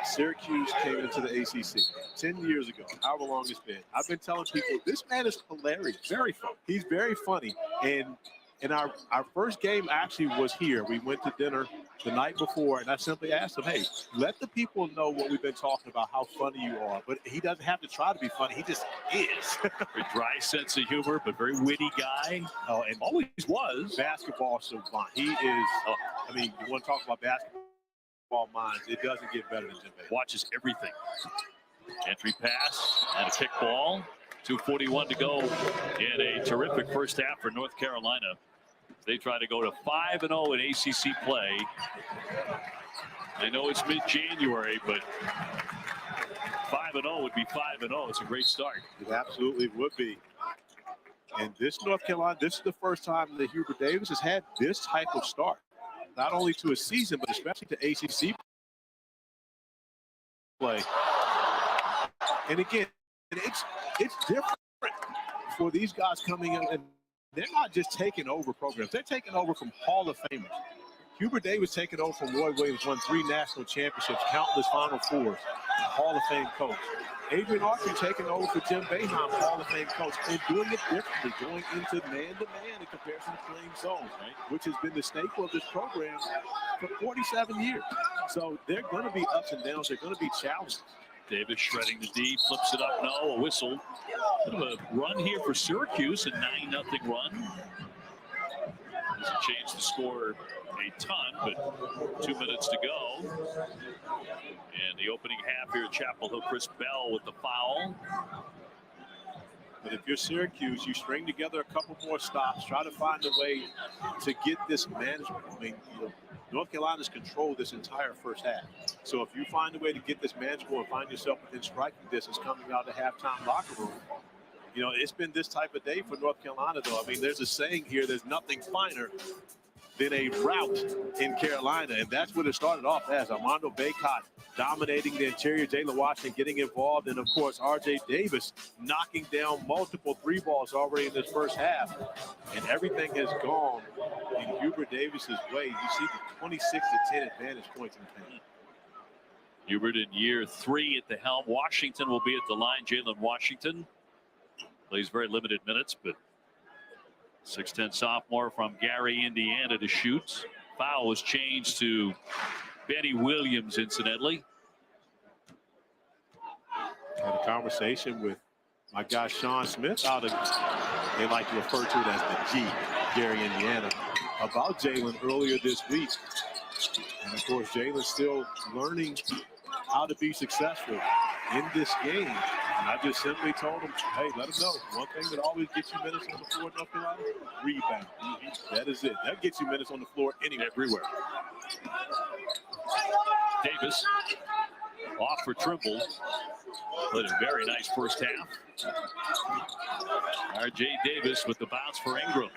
Syracuse came into the ACC 10 years ago, however long it's been, I've been telling people this man is hilarious. Very funny. He's very funny. And our first game actually was here. We went to dinner the night before, and I simply asked him, hey, let the people know what we've been talking about, how funny you are. But he doesn't have to try to be funny. He just is. Very dry sense of humor, but very witty guy. Oh, and always was. Basketball savant. He is, I mean, you want to talk about basketball minds, it doesn't get better than Jim Boeheim. Watches everything. Entry pass and a kick ball. 2:41 to go in a terrific first half for North Carolina. They try to go to 5-0 in ACC play. I know it's mid-January, but 5-0 would be 5-0. It's a great start. It absolutely would be. And this North Carolina, this is the first time that Hubert Davis has had this type of start. Not only to a season, but especially to ACC play. And again, it's different for these guys coming in, and they're not just taking over programs. They're taking over from Hall of Famers. Hubert Davis taking over from Roy Williams, won 3 national championships, countless Final Fours, Hall of Fame coach. Adrian Autry taking over for Jim Boeheim, Hall of Fame coach, and doing it differently, going into man-to-man in comparison to playing zone, right? Which has been the staple of this program for 47 years. So they're going to be ups and downs. They're going to be challenges. Davis shredding the D, flips it up, no, a whistle. Bit of a run here for Syracuse, a 9-0 run. Doesn't change the score a ton, but 2 minutes to go. And the opening half here at Chapel Hill, Chris Bell with the foul. But if you're Syracuse, you string together a couple more stops, try to find a way to get this management. I mean, you know, North Carolina's controlled this entire first half. So if you find a way to get this manageable and find yourself within striking distance coming out of the halftime locker room, you know, it's been this type of day for North Carolina, though. I mean, there's a saying here, there's nothing finer than a rout in Carolina, and that's what it started off as. Armando Bacot dominating the interior, Jalen Washington getting involved, and of course, R.J. Davis knocking down multiple three balls already in this first half, and everything has gone in Hubert Davis's way. You see the 26-10 advantage points in the paint. Hubert in year 3 at the helm. Washington will be at the line. Jalen Washington plays very limited minutes, but 6'10" sophomore from Gary, Indiana to shoot. Foul was changed to Benny Williams, incidentally. Had a conversation with my guy Sean Smith out of, they like to refer to it as the G, Gary, Indiana, about Jalen earlier this week. And of course, Jalen's still learning how to be successful in this game. And I just simply told him, hey, let him know. One thing that always gets you minutes on the floor in North Carolina, rebound. That is it. That gets you minutes on the floor anywhere. Everywhere. Davis off for Trimble. Played a very nice first half. R.J. Davis with the bounce for Ingram.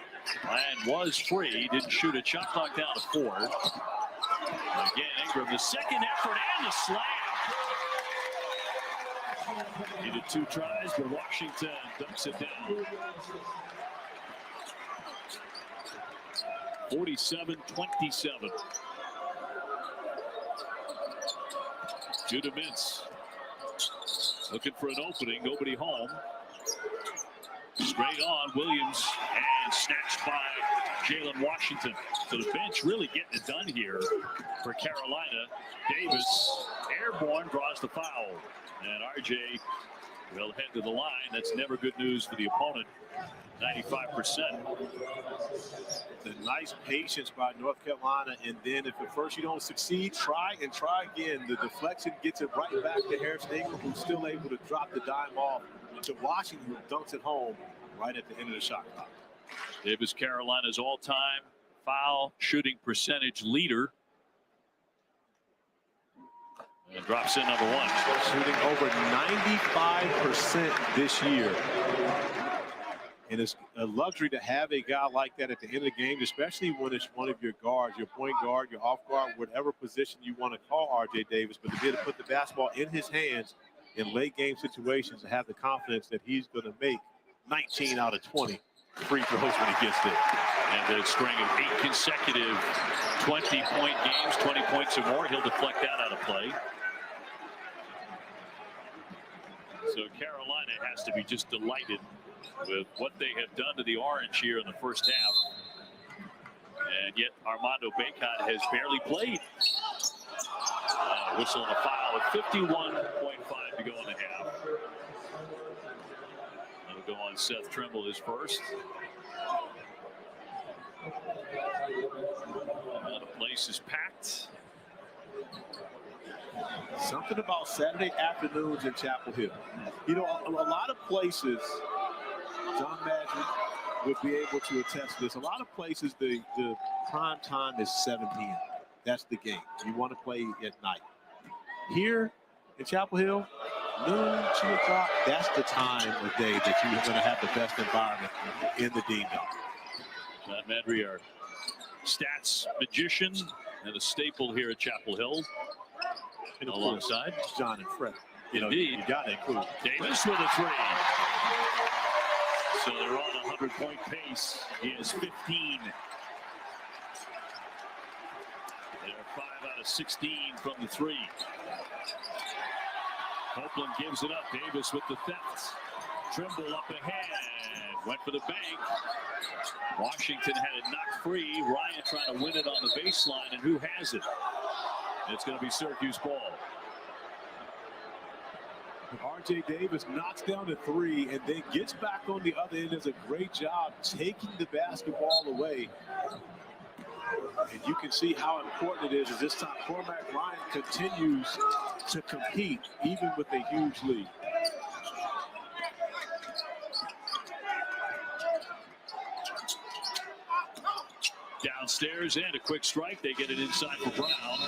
And was free. Didn't shoot it. Shot clock down to 4. Again, Ingram, the second effort and the slam. Needed 2 tries, but Washington dumps it down. 47-27. Judah Mintz looking for an opening. Nobody home. Straight on Williams and snatched by Jalen Washington. So the bench really getting it done here for Carolina. Davis airborne, draws the foul. And RJ will head to the line. That's never good news for the opponent. 95%. The nice patience by North Carolina, and then if at first you don't succeed, try and try again. The deflection gets it right back to Harrison Ingram, who's still able to drop the dime off to Washington, who dunks it home right at the end of the shot clock. Davis, Carolina's all-time foul shooting percentage leader. And drops in number 1. Shooting over 95% this year. And it's a luxury to have a guy like that at the end of the game, especially when it's one of your guards, your point guard, your off guard, whatever position you want to call R.J. Davis, but to be able to put the basketball in his hands in late game situations and have the confidence that he's going to make 19 out of 20 free throws when he gets there. And a string of 8 consecutive 20-point games, 20 points or more. He'll deflect that out of play. So Carolina has to be just delighted with what they have done to the Orange here in the first half. And yet Armando Bacot has barely played. Whistle and a foul with 51.5 to go in the half. That'll go on Seth Trimble, his first. The place is packed. Something about Saturday afternoons in Chapel Hill. You know, a lot of places, John Magic would be able to attest to this. A lot of places, the prime time is 7 p.m. That's the game. You want to play at night. Here in Chapel Hill, noon, 2 o'clock, that's the time of day that you're going to have the best environment in the Dean Dome. John Medry, our stats magician and a staple here at Chapel Hill. And alongside John and Fred. You know, indeed. you got to include Davis with a 3. So they're on a 100-point pace. He has 15. They're 5 out of 16 from the 3. Copeland gives it up. Davis with the theft. Trimble up ahead. Went for the bank. Washington had it knocked free. Ryan trying to win it on the baseline. And who has it? It's going to be Syracuse ball. R.J. Davis knocks down a 3 and then gets back on the other end. Does a great job taking the basketball away. And you can see how important it is as this time Cormac Ryan continues to compete even with a huge lead. Downstairs and a quick strike. They get it inside for Brown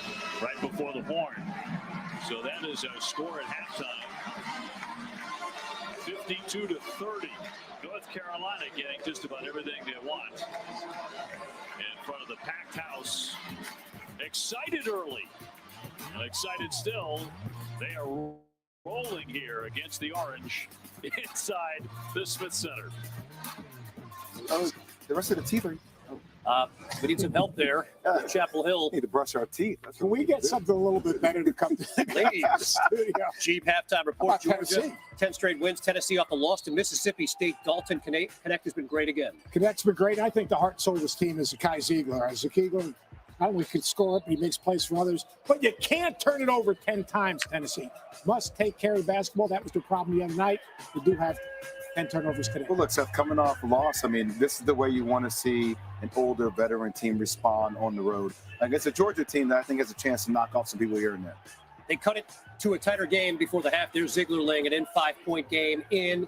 right before the horn. So that is a score at halftime. 52-30. North Carolina getting just about everything they want in front of the packed house. Excited early. And excited still. They are rolling here against the Orange inside the Smith Center. Oh, the rest of the teeth are... We need some help there. Chapel Hill. Need to brush our teeth. Can we get something a little bit better to come to the Ladies, studio? Jeep halftime report. How about Georgia, Tennessee? 10 straight wins. Tennessee off the loss to Mississippi State. Dalton Connect has been great again. Connect's been great. I think the heart and soul of this team is Kai Ziegler. Ziegler not only can score it, but he makes plays for others. But you can't turn it over 10 times, Tennessee. Must take care of basketball. That was the problem the other night. They do have 10 turnovers today. Well, look, Seth, coming off a loss, I mean, this is the way you want to see an older veteran team respond on the road. Like, it's a Georgia team that I think has a chance to knock off some people here and there. They cut it to a tighter game before the half. There's Ziegler laying it in. 5-point game in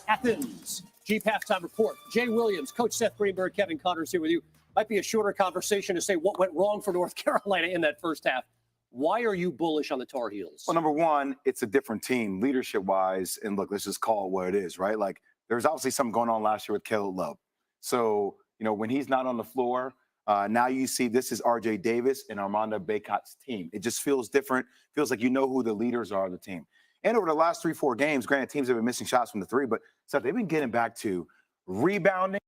Athens. Jeep halftime report. Jay Williams, Coach Seth Greenberg, Kevin Connors here with you. Might be a shorter conversation to say what went wrong for North Carolina in that first half. Why are you bullish on the Tar Heels? Well, number one, it's a different team leadership-wise. And look, let's just call it what it is, right? Like, there's obviously something going on last year with Caleb Love. So, you know, when he's not on the floor, now you see this is R.J. Davis and Armando Bacot's team. It just feels different. Feels like you know who the leaders are of the team. And over the last 3-4 games, granted, teams have been missing shots from the three, but so they've been getting back to rebounding.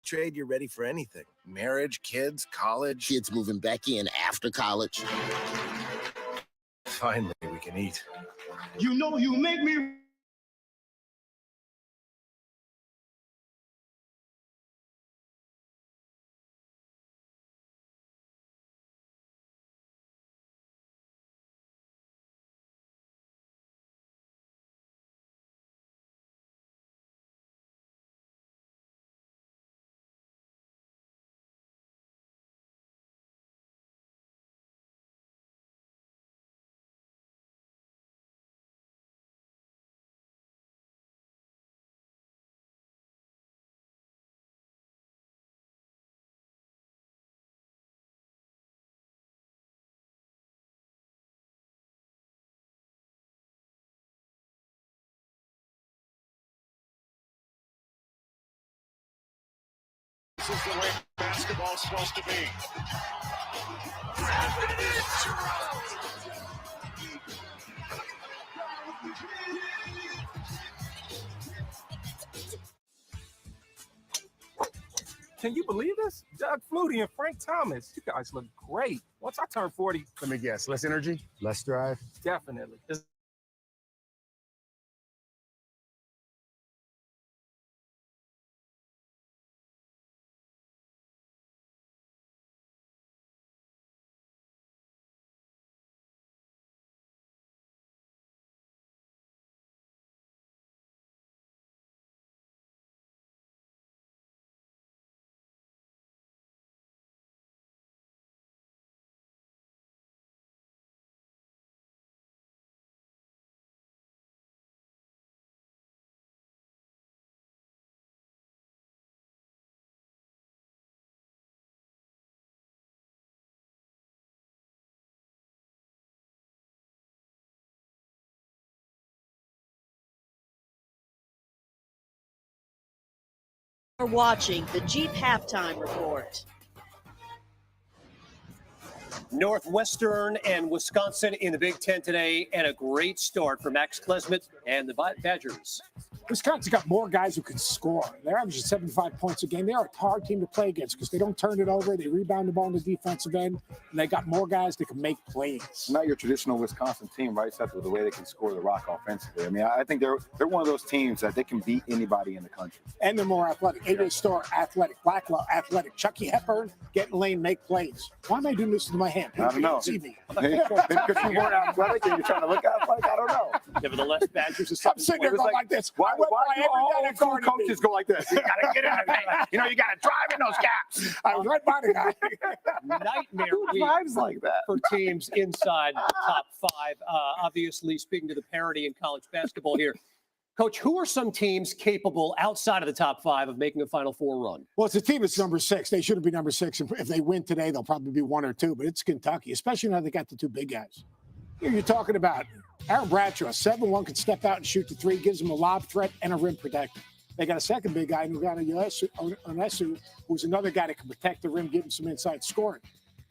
Trade, you're ready for anything. Marriage, kids, college. Kids moving back in after college. Finally, we can eat. You know you make me... This is the way basketball's supposed to be. Can you believe this? Doug Flutie and Frank Thomas. You guys look great. Once I turn 40. Let me guess. Less energy? Less drive? Definitely. Are watching the Jeep Halftime Report. Northwestern and Wisconsin in the Big Ten today, and a great start for Max Klesmit and the Badgers. Wisconsin's got more guys who can score. They're averaging 75 points a game. They are a hard team to play against because they don't turn it over. They rebound the ball on the defensive end, and they got more guys that can make plays. Not your traditional Wisconsin team, right, Seth, with the way they can score the rock offensively. I mean, I think they're one of those teams that they can beat anybody in the country. And they're more athletic. AJ Storr, athletic. Blackwell, athletic. Chucky Hepburn, get in lane, make plays. Why am I doing this to my hand? I don't know. See me. Maybe because you weren't athletic and you're trying to look athletic. I don't know. Nevertheless, Badgers are I'm sitting there going like this. Why do all cool coaches go like this? You got to get in the paint. You know, you got to drive in those gaps. I was right by the guy. Nightmare week drives like that for teams inside the top five. Obviously, speaking to the parity in college basketball here. Coach, who are some teams capable outside of the top five of making a Final Four run? Well, it's a team that's number 6. They should have been number 6. And if they win today, they'll probably be 1 or 2. But it's Kentucky, especially now they got the 2 big guys. Here you're talking about Aaron Bradshaw, 7'1", can step out and shoot the 3, gives him a lob threat and a rim protector. They got a second big guy, Onesu, who's another guy that can protect the rim, give him some inside scoring.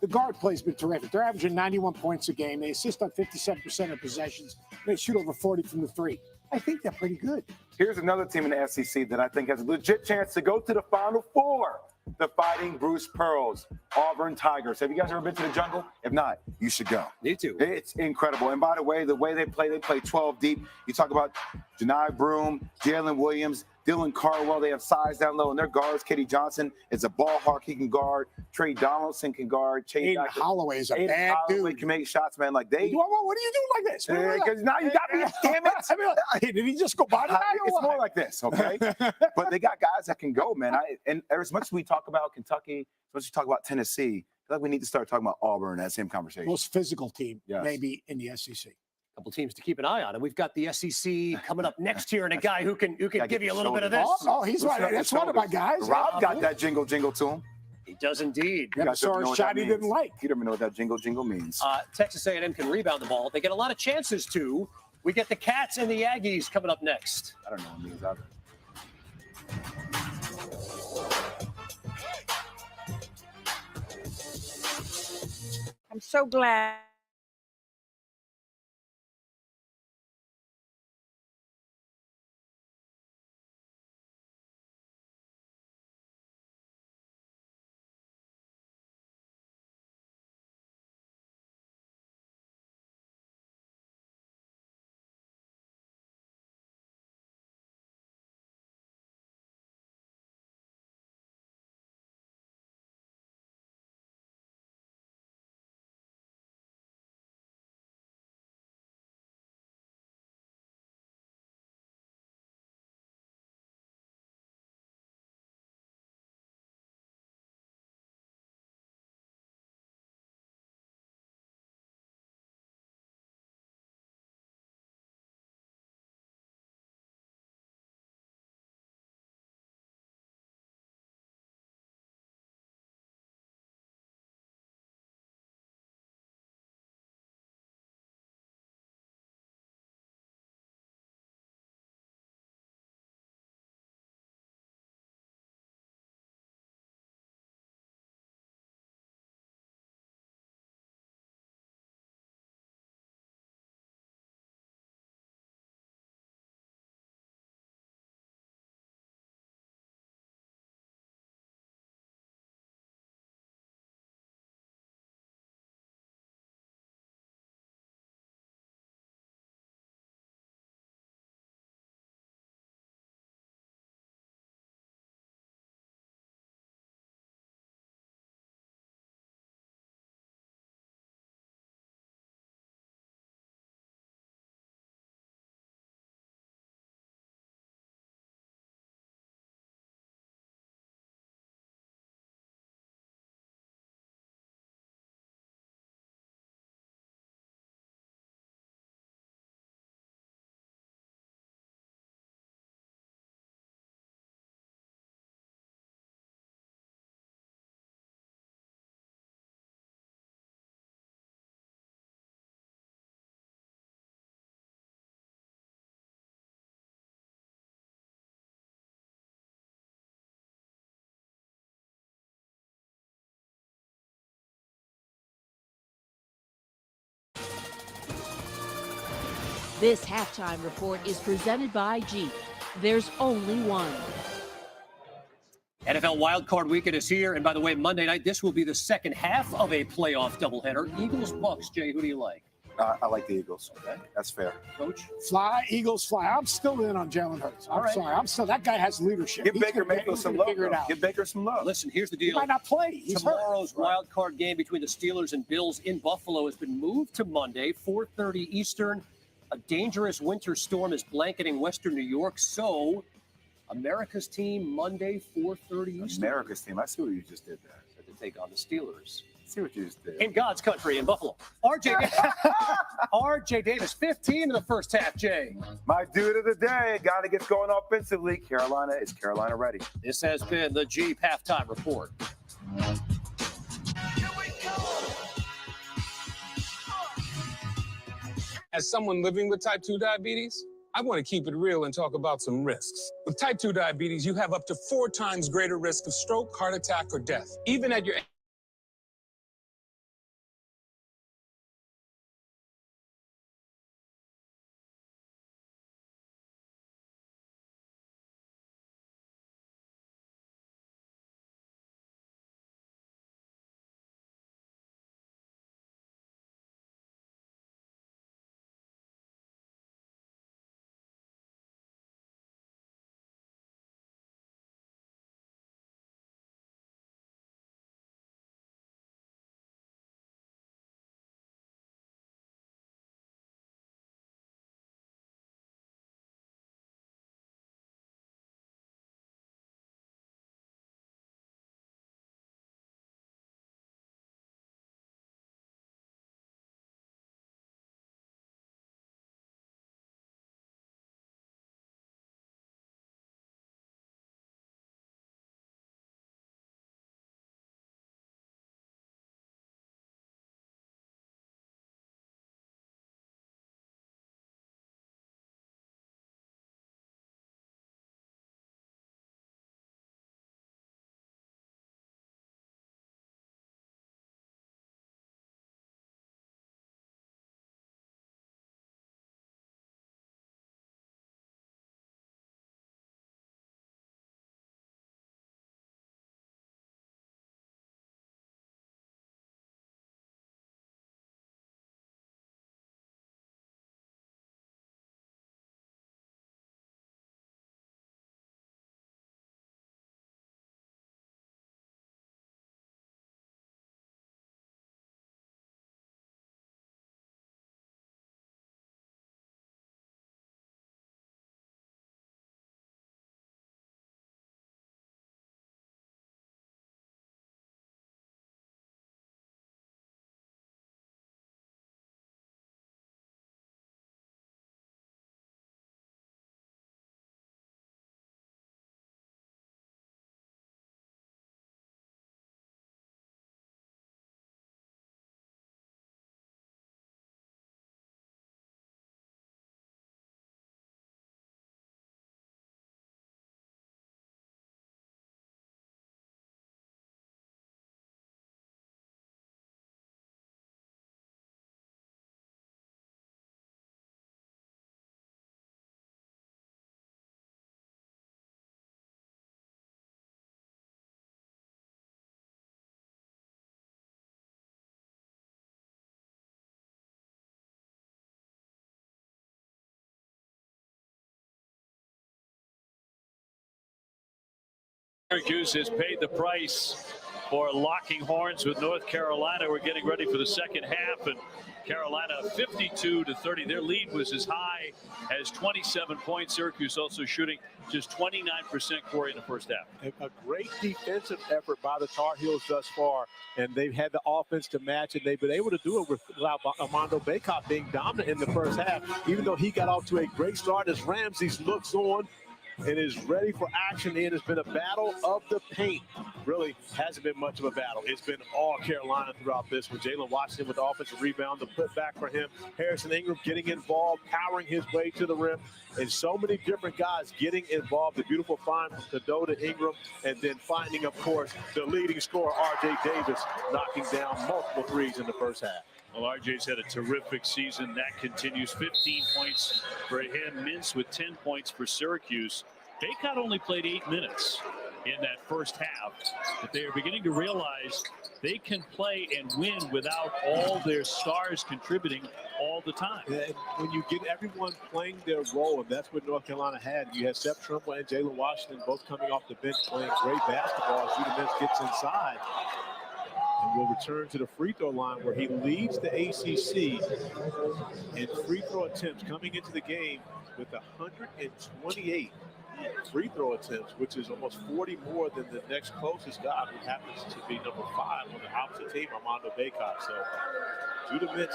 The guard play's been terrific. They're averaging 91 points a game. They assist on 57% of possessions. They shoot over 40 from the 3. I think they're pretty good. Here's another team in the SEC that I think has a legit chance to go to the Final Four. The Fighting Bruce Pearls, Auburn Tigers. Have you guys ever been to the jungle? If not, you should go. Need to. It's incredible. And by the way they play 12 deep. You talk about Janai Broome, Jalen Williams, Dylan Cardwell. They have size down low, and their guards, Katie Johnson, is a ball hawk. He can guard. Trey Donaldson can guard. Aiden Holloway is a bad dude. Can make shots, man. Like they. What are you doing like this? Because now you got me. Damn it! I mean, did he just go by the guy? It's more like this, okay? But they got guys that can go, man. And as much as we talk about Kentucky, as much as we talk about Tennessee, I feel like we need to start talking about Auburn in that same conversation. Most physical team, maybe in the SEC. Couple teams to keep an eye on, and we've got the SEC coming up next year, and a guy who can give you a little bit of this. Oh, he's right. That's one of my guys. Rob got that jingle to him. He does indeed. Never saw a shot he didn't like. You don't even know what that jingle means. Texas A&M can rebound the ball. They get a lot of chances to. We get the Cats and the Aggies coming up next. I don't know what it means either. I'm so glad. This halftime report is presented by Jeep. There's only one. NFL wildcard weekend is here. And by the way, Monday night, this will be the second half of a playoff doubleheader. Eagles-Bucks. Jay, who do you like? I like the Eagles. Okay. That's fair. Coach? Fly, Eagles fly. I'm still in on Jalen Hurts. I'm sorry. That guy has leadership. Give Baker Mayfield some love. Give Baker some love. Listen, here's the deal. He might not play. He's Tomorrow's wild card game between the Steelers and Bills in Buffalo has been moved to Monday, 4:30 Eastern. A dangerous winter storm is blanketing western New York. So, America's team, Monday, 4:30 Eastern. America's team. I see what you just did there. To take on the Steelers. See what you just did. In God's country, in Buffalo. R.J. Davis, 15 in the first half, Jay. My dude of the day. Got to get going offensively. Is Carolina ready? This has been the Jeep Halftime Report. As someone living with type 2 diabetes, I want to keep it real and talk about some risks. With type 2 diabetes, you have up to 4 times greater risk of stroke, heart attack, or death, even at your Syracuse has paid the price for locking horns with North Carolina. We're getting ready for the second half, and Carolina 52-30. Their lead was as high as 27 points. Syracuse also shooting just 29%, Corey, in the first half. A great defensive effort by the Tar Heels thus far, and they've had the offense to match it. They've been able to do it without Armando Bacot being dominant in the first half, even though he got off to a great start as Ramses looks on and is ready for action. It has been a battle of the paint. Really hasn't been much of a battle. It's been all Carolina throughout this one. Jalen Washington with the offensive rebound, the putback for him. Harrison Ingram getting involved, powering his way to the rim. And so many different guys getting involved. The beautiful find from Cadeau to Ingram, and then finding, of course, the leading scorer, R.J. Davis, knocking down multiple threes in the first half. Well, RJ's had a terrific season. That continues. 15 points for him. Mintz with 10 points for Syracuse. Baycott only played 8 minutes in that first half, but they are beginning to realize they can play and win without all their stars contributing all the time. And when you get everyone playing their role, and that's what North Carolina had. You had Seth Trimble and Jalen Washington both coming off the bench playing great basketball. Judah Mintz gets inside and will return to the free throw line where he leads the ACC in free throw attempts coming into the game with 128 free throw attempts, which is almost 40 more than the next closest guy, who happens to be number 5 on the opposite team, Armando Baycott. So Judah Mintz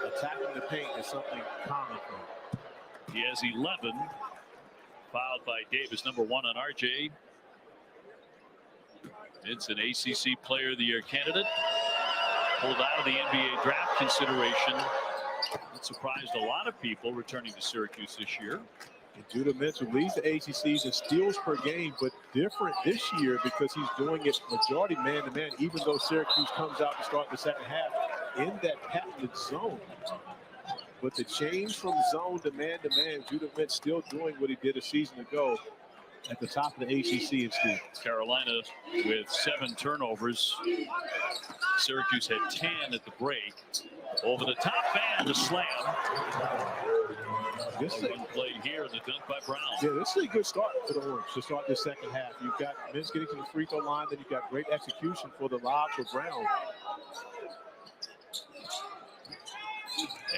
attacking the paint is something common for him. He has 11, fouled by Davis, number 1 on RJ. It's an ACC Player of the Year candidate. Pulled out of the NBA draft consideration. It surprised a lot of people returning to Syracuse this year. And Judah Mintz, who leads the ACCs in steals per game, but different this year because he's doing it majority man-to-man, even though Syracuse comes out to start the second half in that patented zone. But the change from zone to man-to-man, Judah Mintz still doing what he did a season ago at the top of the ACC in steals. Carolina with 7 turnovers. Syracuse had 10 at the break. Over the top and the slam. This is one play here, the dunk by Brown. Yeah, this is a good start for the Orange to start this second half. You've got Mintz getting to the free throw line, then you've got great execution for the lob for Brown.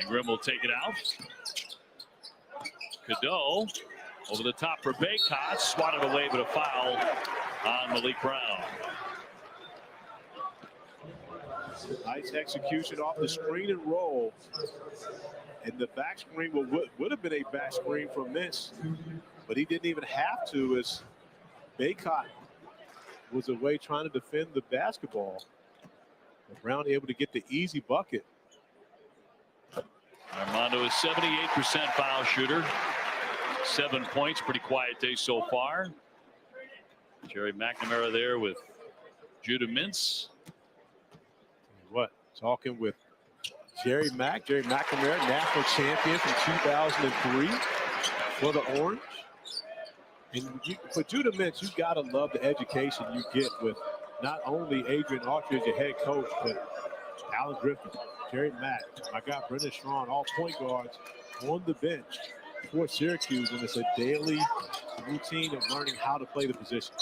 Ingram will take it out. Cadeau over the top for Baycott, swatted away, but a foul on Malik Brown. Nice execution off the screen and roll. And the back screen would have been a back screen from Mintz, but he didn't even have to, as Baycott was away trying to defend the basketball. But Brown able to get the easy bucket. Armando is 78% foul shooter. 7 points, pretty quiet day so far. Jerry McNamara there with Judah Mintz. What? Talking with Jerry McNamara, national champion from 2003 for the Orange. And for Judah Mintz, you got to love the education you get with not only Adrian Autry as your head coach, but Alan Griffin, Jerry Mack, my guy Brendan Strawn, all point guards on the bench for Syracuse. And it's a daily routine of learning how to play the position.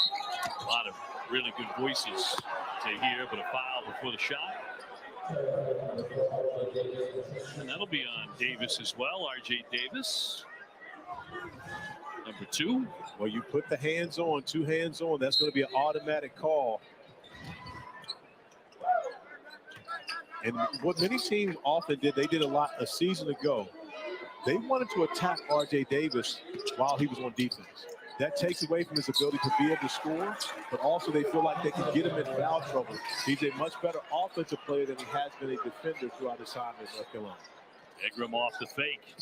A lot of really good voices to hear, but a foul before the shot. And that'll be on Davis as well, RJ Davis. Number 2. Well, you put the hands on, 2 hands on, that's going to be an automatic call. And what many teams often did, they did a lot a season ago. They wanted to attack RJ Davis while he was on defense. That takes away from his ability to be able to score, but also they feel like they can get him in foul trouble. He's a much better offensive player than he has been a defender throughout his time in North Carolina. Ingram off the fake.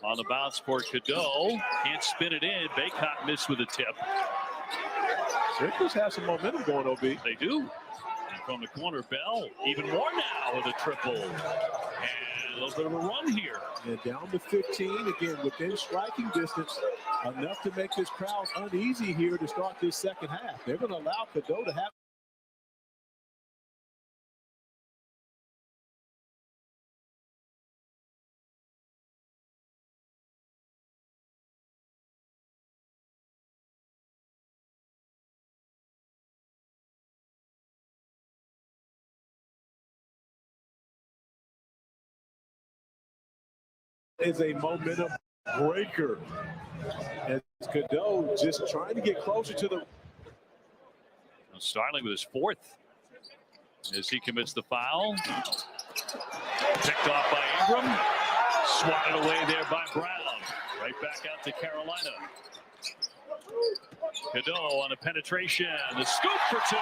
On the bounce for Cadeau. Can't spin it in. Baycott missed with a tip. Syracuse has some momentum going, OB. They do. And from the corner, Bell even more now with a triple. And a little bit of a run here. And down to 15, again, within striking distance, enough to make this crowd uneasy here to start this second half. They're going to allow Cadeau to have is a momentum breaker. As Cadeau just trying to get closer to the. Starling with his 4th as he commits the foul. Picked off by Ingram. Swatted away there by Brown. Right back out to Carolina. Cadeau on a penetration. The scoop for 2.